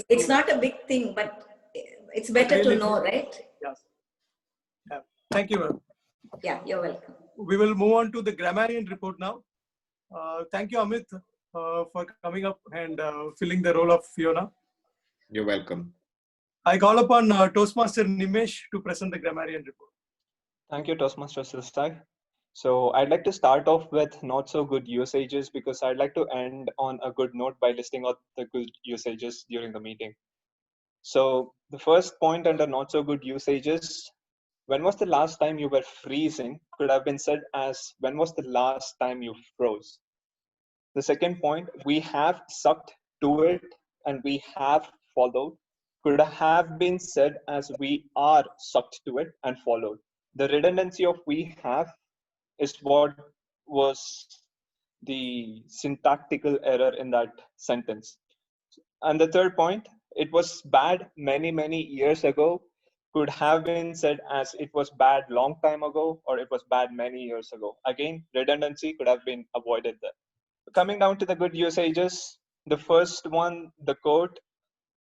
It's not a big thing, but it's better really to know, right? Yes. Yeah. Thank you, ma'am. Yeah, you're welcome. We will move on to the grammarian report now. Thank you, Amit, for coming up and filling the role of Fiona. You're welcome. I call upon Toastmaster Nimesh to present the grammarian report. Thank you, Toastmaster Susai. So I'd like to start off with not so good usages because I'd like to end on a good note by listing out the good usages during the meeting. So the first point under not so good usages, when was the last time you were freezing, could have been said as when was the last time you froze. The second point, we have sucked to it and we have followed, could have been said as we are sucked to it and followed. The redundancy of we have is what was the syntactical error in that sentence. And the third point, it was bad many years ago, could have been said as it was bad long time ago, or it was bad many years ago. Again, redundancy could have been avoided there. Coming down to the good usages, the first one, the quote,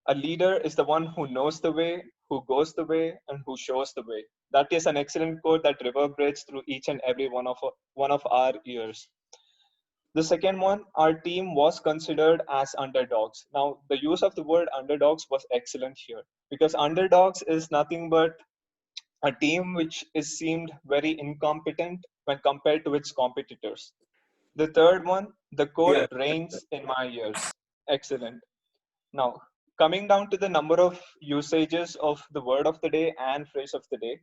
a leader is the one who knows the way, who goes the way, and who shows the way. That is an excellent quote that reverberates through each and every one of our ears. The second one, our team was considered as underdogs. Now, the use of the word underdogs was excellent here because underdogs is nothing but a team which is seemed very incompetent when compared to its competitors. The third one, the quote reigns in my ears. Excellent. Now, coming down to the number of usages of the word of the day and phrase of the day,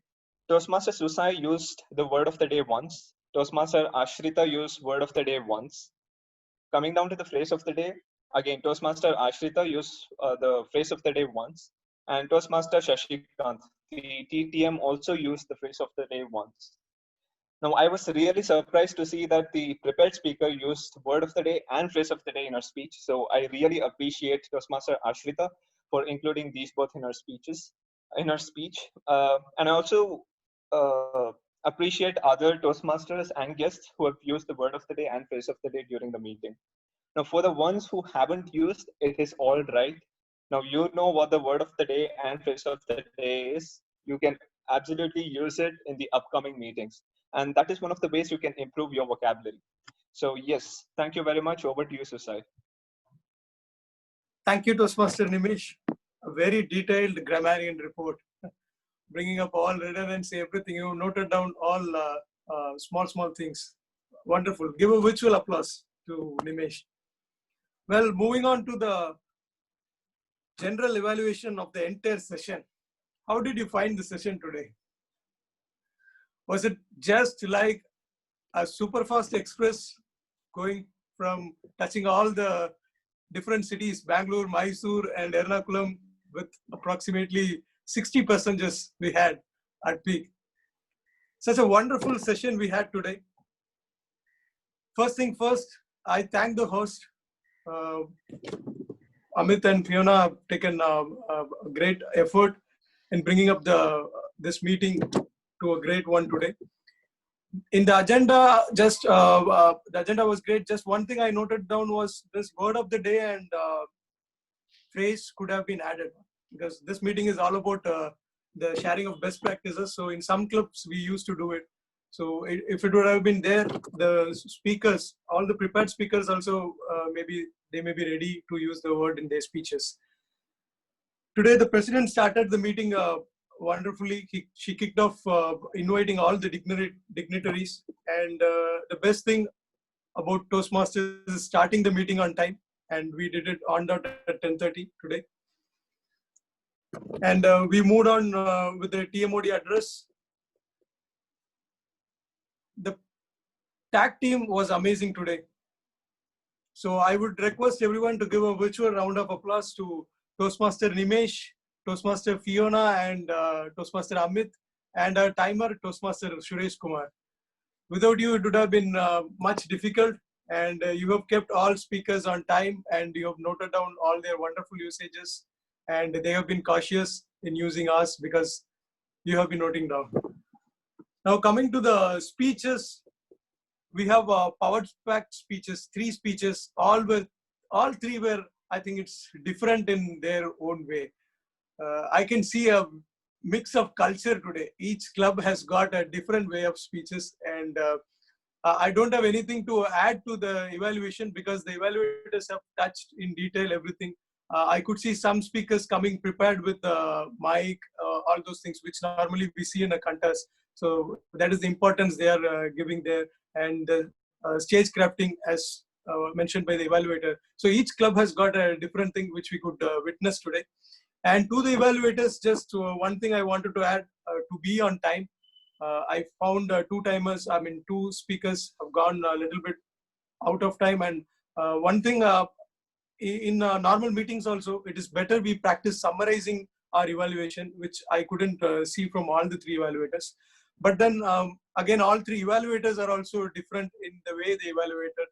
Toastmaster Susai used the word of the day once. Toastmaster Ashrita used word of the day once. Coming down to the phrase of the day, again, Toastmaster Ashrita used the phrase of the day once. And Toastmaster Shashikant, the TTM, also used the phrase of the day once. Now, I was really surprised to see that the prepared speaker used word of the day and phrase of the day in her speech. So I really appreciate Toastmaster Ashrita for including these both in her speech. And I also appreciate other Toastmasters and guests who have used the word of the day and phrase of the day during the meeting. Now, for the ones who haven't used, it is all right. Now, you know what the word of the day and phrase of the day is. You can absolutely use it in the upcoming meetings. And that is one of the ways you can improve your vocabulary. So yes, thank you very much. Over to you, Susai. Thank you, Toastmaster Nimesh. A very detailed grammarian report, bringing up all redundancy, everything. You noted down all small things. Wonderful. Give a virtual applause to Nimesh. Well, moving on to the general evaluation of the entire session. How did you find the session today? Was it just like a super fast express going from touching all the different cities, Bangalore, Mysore, and Ernakulam, with approximately 60 passengers we had at peak? Such a wonderful session we had today. First thing first, I thank the host. Amit and Fiona have taken a great effort in bringing up this meeting to a great one today. In the agenda, the agenda was great. Just one thing I noted down was this word of the day and phrase could have been added, because this meeting is all about the sharing of best practices. So in some clubs we used to do it. So if it would have been there, the speakers, all the prepared speakers also, maybe they may be ready to use the word in their speeches. Today, the president started the meeting wonderfully. She kicked off inviting all the dignitaries. And the best thing about Toastmasters is starting the meeting on time. And we did it on dot at 10:30 today. And we moved on with the TMOD address. The tag team was amazing today. So I would request everyone to give a virtual round of applause to Toastmaster Nimesh, Toastmaster Fiona, and Toastmaster Amit, and our timer, Toastmaster Suresh Kumar. Without you, it would have been much difficult, and you have kept all speakers on time, and you have noted down all their wonderful usages, and they have been cautious in using us because you have been noting down. Now coming to the speeches, we have power-packed speeches, 3 speeches, all 3 were, I think it's different in their own way. I can see a mix of culture today. Each club has got a different way of speeches, and I don't have anything to add to the evaluation because the evaluators have touched in detail everything. I could see some speakers coming prepared with mic, all those things which normally we see in a contest. So that is the importance they are giving there, and stage crafting as mentioned by the evaluator. So each club has got a different thing which we could witness today. And to the evaluators, just one thing I wanted to add, to be on time. I found 2 speakers have gone a little bit out of time. And one thing in normal meetings also, it is better we practice summarizing our evaluation, which I couldn't see from all the 3 evaluators. But then again, all 3 evaluators are also different in the way they evaluated.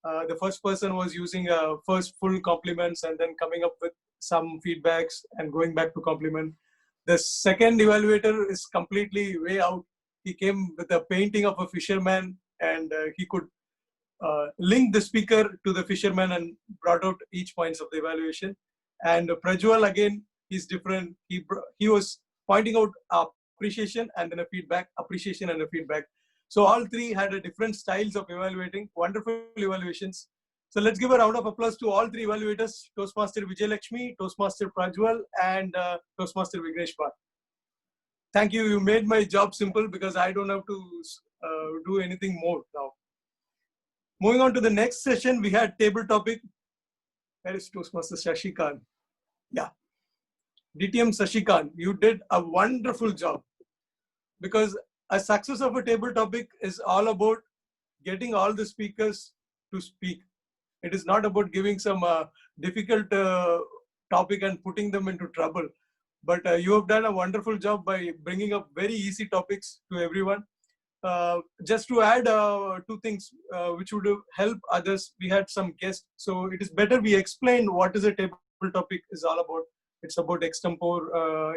The first person was using first full compliments and then coming up with some feedbacks and going back to compliment. The second evaluator is completely way out. He came with a painting of a fisherman, and he could link the speaker to the fisherman and brought out each points of the evaluation. And Prajwal, again, he's different. He was pointing out appreciation and then a feedback, appreciation and a feedback. So all 3 had a different styles of evaluating, wonderful evaluations. So let's give a round of applause to all 3 evaluators, Toastmaster Vijay Lakshmi, Toastmaster Prajwal, and Toastmaster Vignesh Bhatt. Thank you. You made my job simple because I don't have to do anything more now. Moving on to the next session, we had table topic. Where is Toastmaster Shashikan? Yeah. DTM Shashikan, you did a wonderful job, because a success of a table topic is all about getting all the speakers to speak. It is not about giving some difficult topic and putting them into trouble. But you have done a wonderful job by bringing up very easy topics to everyone. Just to add 2 things which would help others, we had some guests. So it is better we explain what is a table topic is all about. It's about extempore.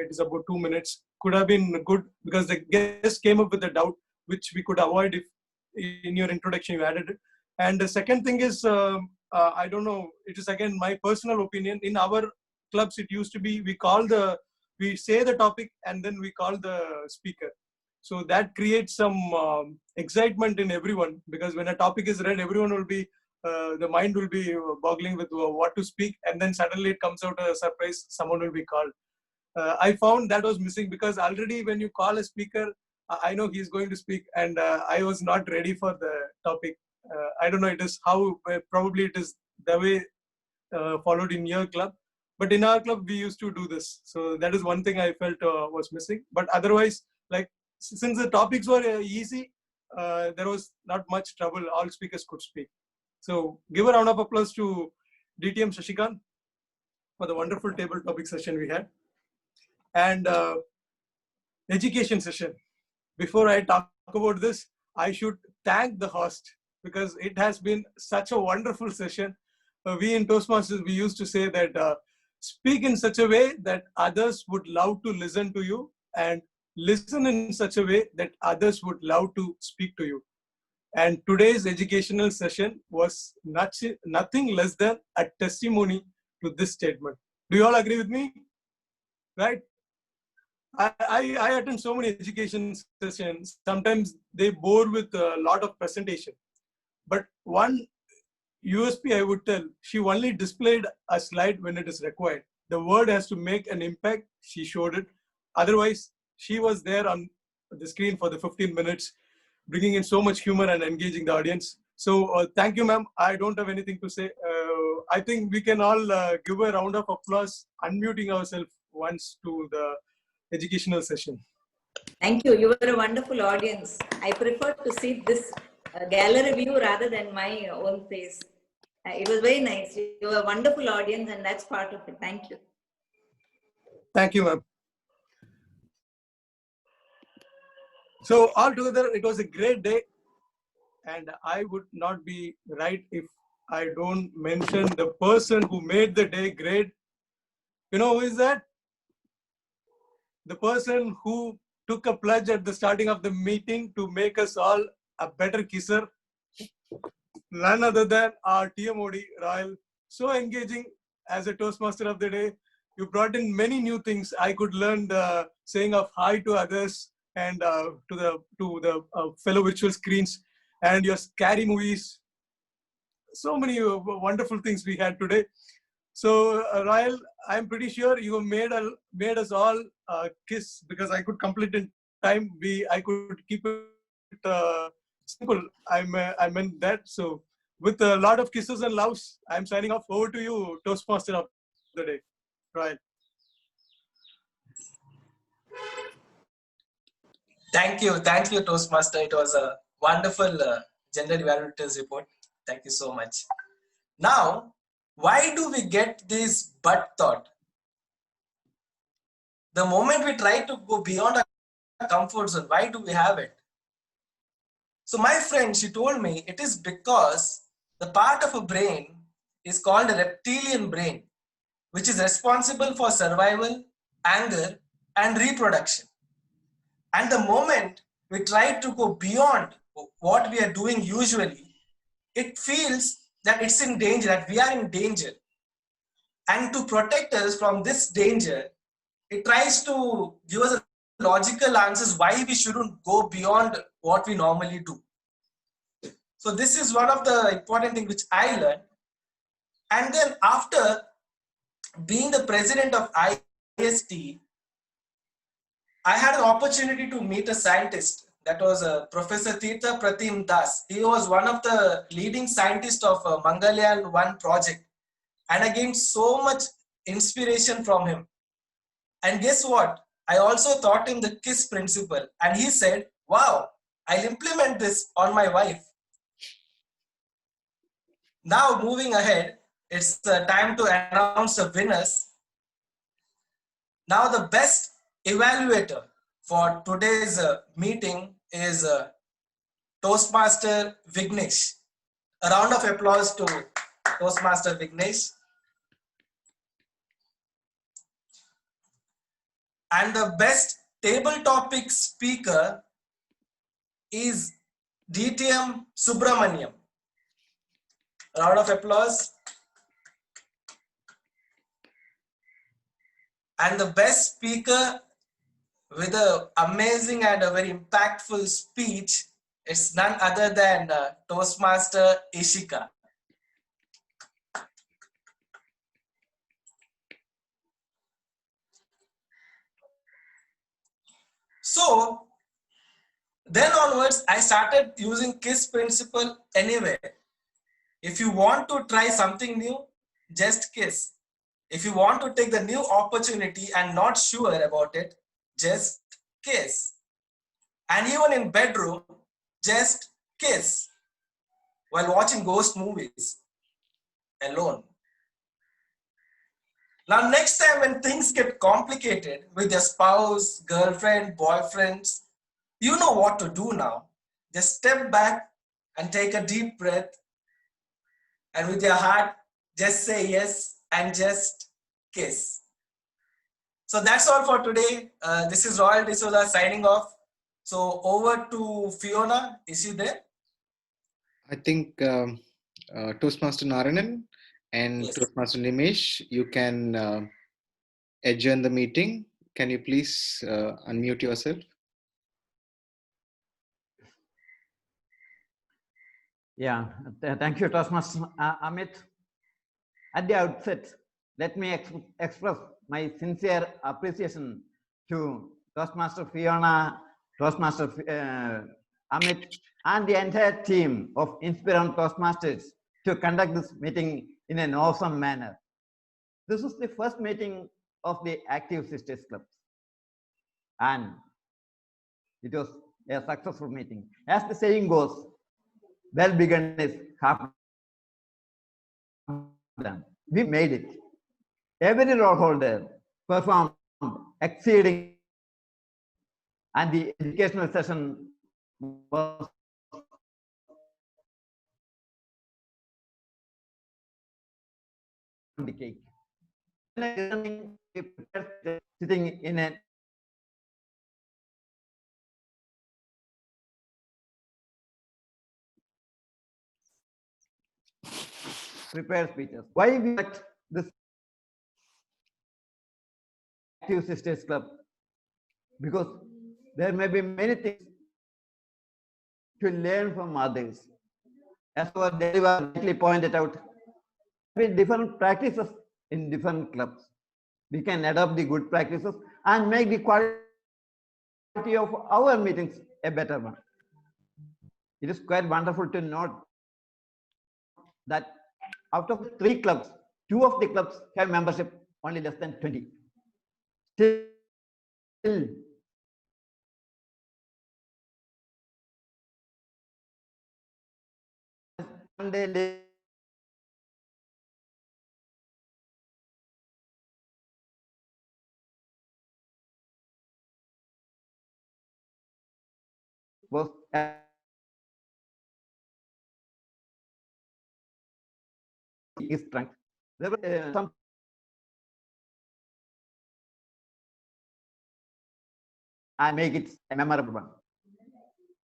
It is about 2 minutes. Could have been good because the guest came up with a doubt which we could avoid if in your introduction you added it. And the second thing is, I don't know, it is again my personal opinion. In our clubs, it used to be we say the topic and then we call the speaker. So that creates some excitement in everyone, because when a topic is read, everyone will be, the mind will be boggling with what to speak, and then suddenly it comes out a surprise, someone will be called. I found that was missing, because already when you call a speaker, I know he's going to speak, and I was not ready for the topic. I don't know, it is how, probably it is the way followed in your club. But in our club, we used to do this. So that is one thing I felt was missing. But otherwise, like, since the topics were easy, there was not much trouble. All speakers could speak. So give a round of applause to DTM Shashikan for the wonderful table topic session we had. And education session. Before I talk about this, I should thank the host, because it has been such a wonderful session. We in Toastmasters, we used to say that speak in such a way that others would love to listen to you, and listen in such a way that others would love to speak to you. And today's educational session was nothing less than a testimony to this statement. Do you all agree with me? Right? I attend so many education sessions. Sometimes they bore with a lot of presentation. But one USP I would tell, she only displayed a slide when it is required. The word has to make an impact. She showed it. Otherwise, she was there on the screen for the 15 minutes, bringing in so much humor and engaging the audience. So thank you, ma'am. I don't have anything to say. I think we can all give a round of applause, unmuting ourselves once to the educational session. Thank you. You were a wonderful audience. I prefer to see this gallery view rather than my own face. It was very nice. You were a wonderful audience, and that's part of it. Thank you. Thank you, ma'am. So altogether, it was a great day, and I would not be right if I don't mention the person who made the day great. You know who is that? The person who took a pledge at the starting of the meeting to make us all a better kisser. None other than our TMOD, Royal. So engaging as a Toastmaster of the day. You brought in many new things. I could learn the saying of hi to others and to the fellow virtual screens, and your scary movies. So many wonderful things we had today. So Royal, I'm pretty sure you made us all kiss, because I could complete in time. I could keep it simple. I meant that. So with a lot of kisses and loves, I'm signing off. Over to you, Toastmaster of the day, Royal. Thank you, Toastmaster. It was a wonderful gender evaluators report. Thank you so much. Now, why do we get this but thought? The moment we try to go beyond our comfort zone, why do we have it? So my friend, she told me it is because the part of a brain is called a reptilian brain, which is responsible for survival, anger, and reproduction. And the moment we try to go beyond what we are doing usually, it feels that it's in danger, that we are in danger. And to protect us from this danger, it tries to give us logical answers why we shouldn't go beyond what we normally do. So this is one of the important things which I learned. And then after being the president of IST, I had an opportunity to meet a scientist. That was Professor Tirtha Pratim Das. He was one of the leading scientists of Mangalyaan-1 project. And I gained so much inspiration from him. And guess what? I also taught him the KISS principle. And he said, wow, I'll implement this on my wife. Now moving ahead, it's time to announce the winners. Now the best evaluator for today's meeting is Toastmaster Vignesh. A round of applause to Toastmaster Vignesh. And the best table topic speaker is DTM Subramaniam. A round of applause. And the best speaker with an amazing and a very impactful speech is none other than Toastmaster Ishika. So then onwards, I started using KISS principle anyway. If you want to try something new, just KISS. If you want to take the new opportunity and not sure about it, just KISS. And even in bedroom, just KISS. While watching ghost movies alone. Now next time when things get complicated with your spouse, girlfriend, boyfriends, you know what to do now. Just step back and take a deep breath. And with your heart, just say yes and just KISS. So that's all for today. This is Royal D'Souza signing off. So over to Fiona. Is she there? I think Toastmaster Narayanan and Yes. Toastmaster Nimesh, you can adjourn the meeting. can you please unmute yourself? Yeah, thank you, Toastmaster Amit. At the outset, let me express my sincere appreciation to Toastmaster Fiona, Toastmaster Amit, and the entire team of Inspiron Toastmasters to conduct this meeting in an awesome manner. This is the first meeting of the Active Sisters Club, and it was a successful meeting. As the saying goes, well begun is half done. We made it. Every role holder performed exceeding, and the educational session was the cake. Sitting in a prepare speeches. Why we select this Active Sisters Club? Because there may be many things to learn from others. As our Deva rightly pointed out, with different practices in different clubs, we can adopt the good practices and make the quality of our meetings a better one. It is quite wonderful to note that out of 3 clubs, 2 of the clubs have membership only less than 20. Still, was his strength. There were some and make it a memorable one.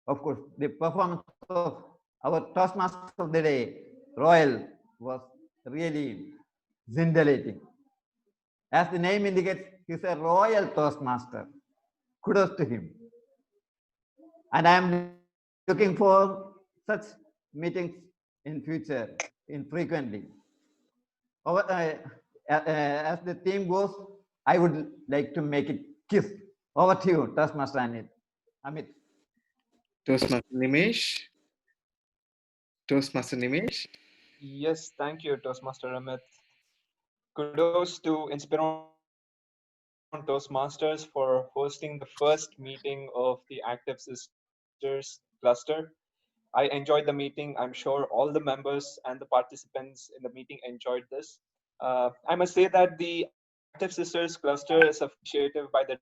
Of course, the performance of our Toastmaster of the day, Royal, was really scintillating. As the name indicates, he's a Royal Toastmaster. Kudos to him. And I am looking for such meetings in future, infrequently. As the theme goes, I would like to make it KISS. Over to you, Toastmaster Amit. Toastmaster Nimesh. Toastmaster Nimesh. Yes, thank you, Toastmaster Amit. Kudos to Inspiron Toastmasters for hosting the first meeting of the Active Sisters cluster. I enjoyed the meeting. I'm sure all the members and the participants in the meeting enjoyed this. I must say that the Active Sisters cluster is a initiative by the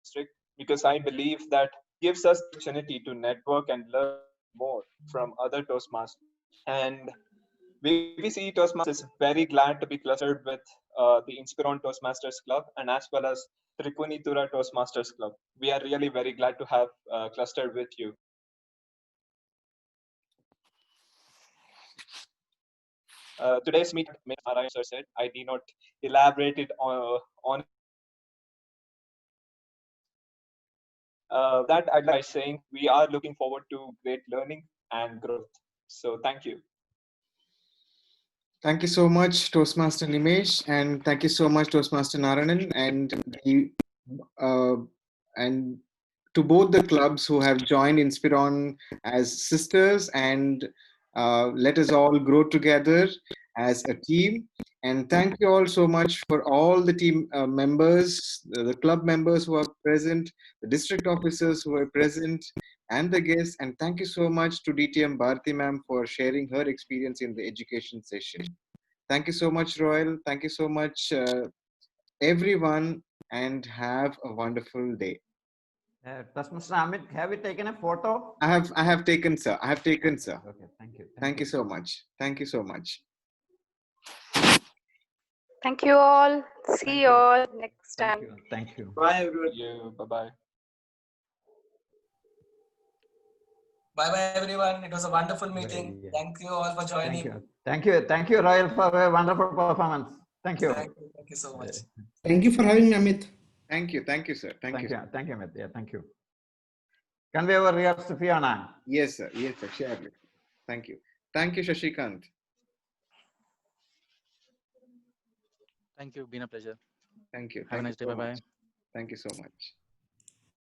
district because I believe that gives us the opportunity to network and learn more from other Toastmasters. And VVCE Toastmasters is very glad to be clustered with the Inspiron Toastmasters Club and as well as Tripunithura Toastmasters Club. We are really very glad to have clustered with you. Today's meeting, Narayan sir said, I did not elaborate it on that. I'd like saying we are looking forward to great learning and growth. So thank you. Thank you so much, Toastmaster Nimesh, and thank you so much, Toastmaster Narayanan, and to both the clubs who have joined Inspiron as sisters, and let us all grow together as a team. And thank you all so much for all the team members, the club members who are present, the district officers who are present, and the guests. And thank you so much to DTM Bharati ma'am for sharing her experience in the education session. Thank you so much, Royal. Thank you so much, everyone, and have a wonderful day. Toastmaster Amit, have you taken a photo? I have taken, sir. I have taken, sir. Okay, thank you. Thank you so much. Thank you so much. Thank you all. See you all next time. Thank you. Bye, everyone. Bye-bye. Bye-bye, everyone. It was a wonderful meeting. Thank you all for joining. Thank you. Thank you, Royal, for a wonderful performance. Thank you. Thank you so much. Thank you for having me, Amit. Thank you, sir. Thank you. Thank you, Amit. Yeah, thank you. Convey our regards to Fiona. Yes, sir. Surely. Thank you, Shashikant. Thank you. Been a pleasure. Thank you. Have a nice day. Bye bye. Thank you so much.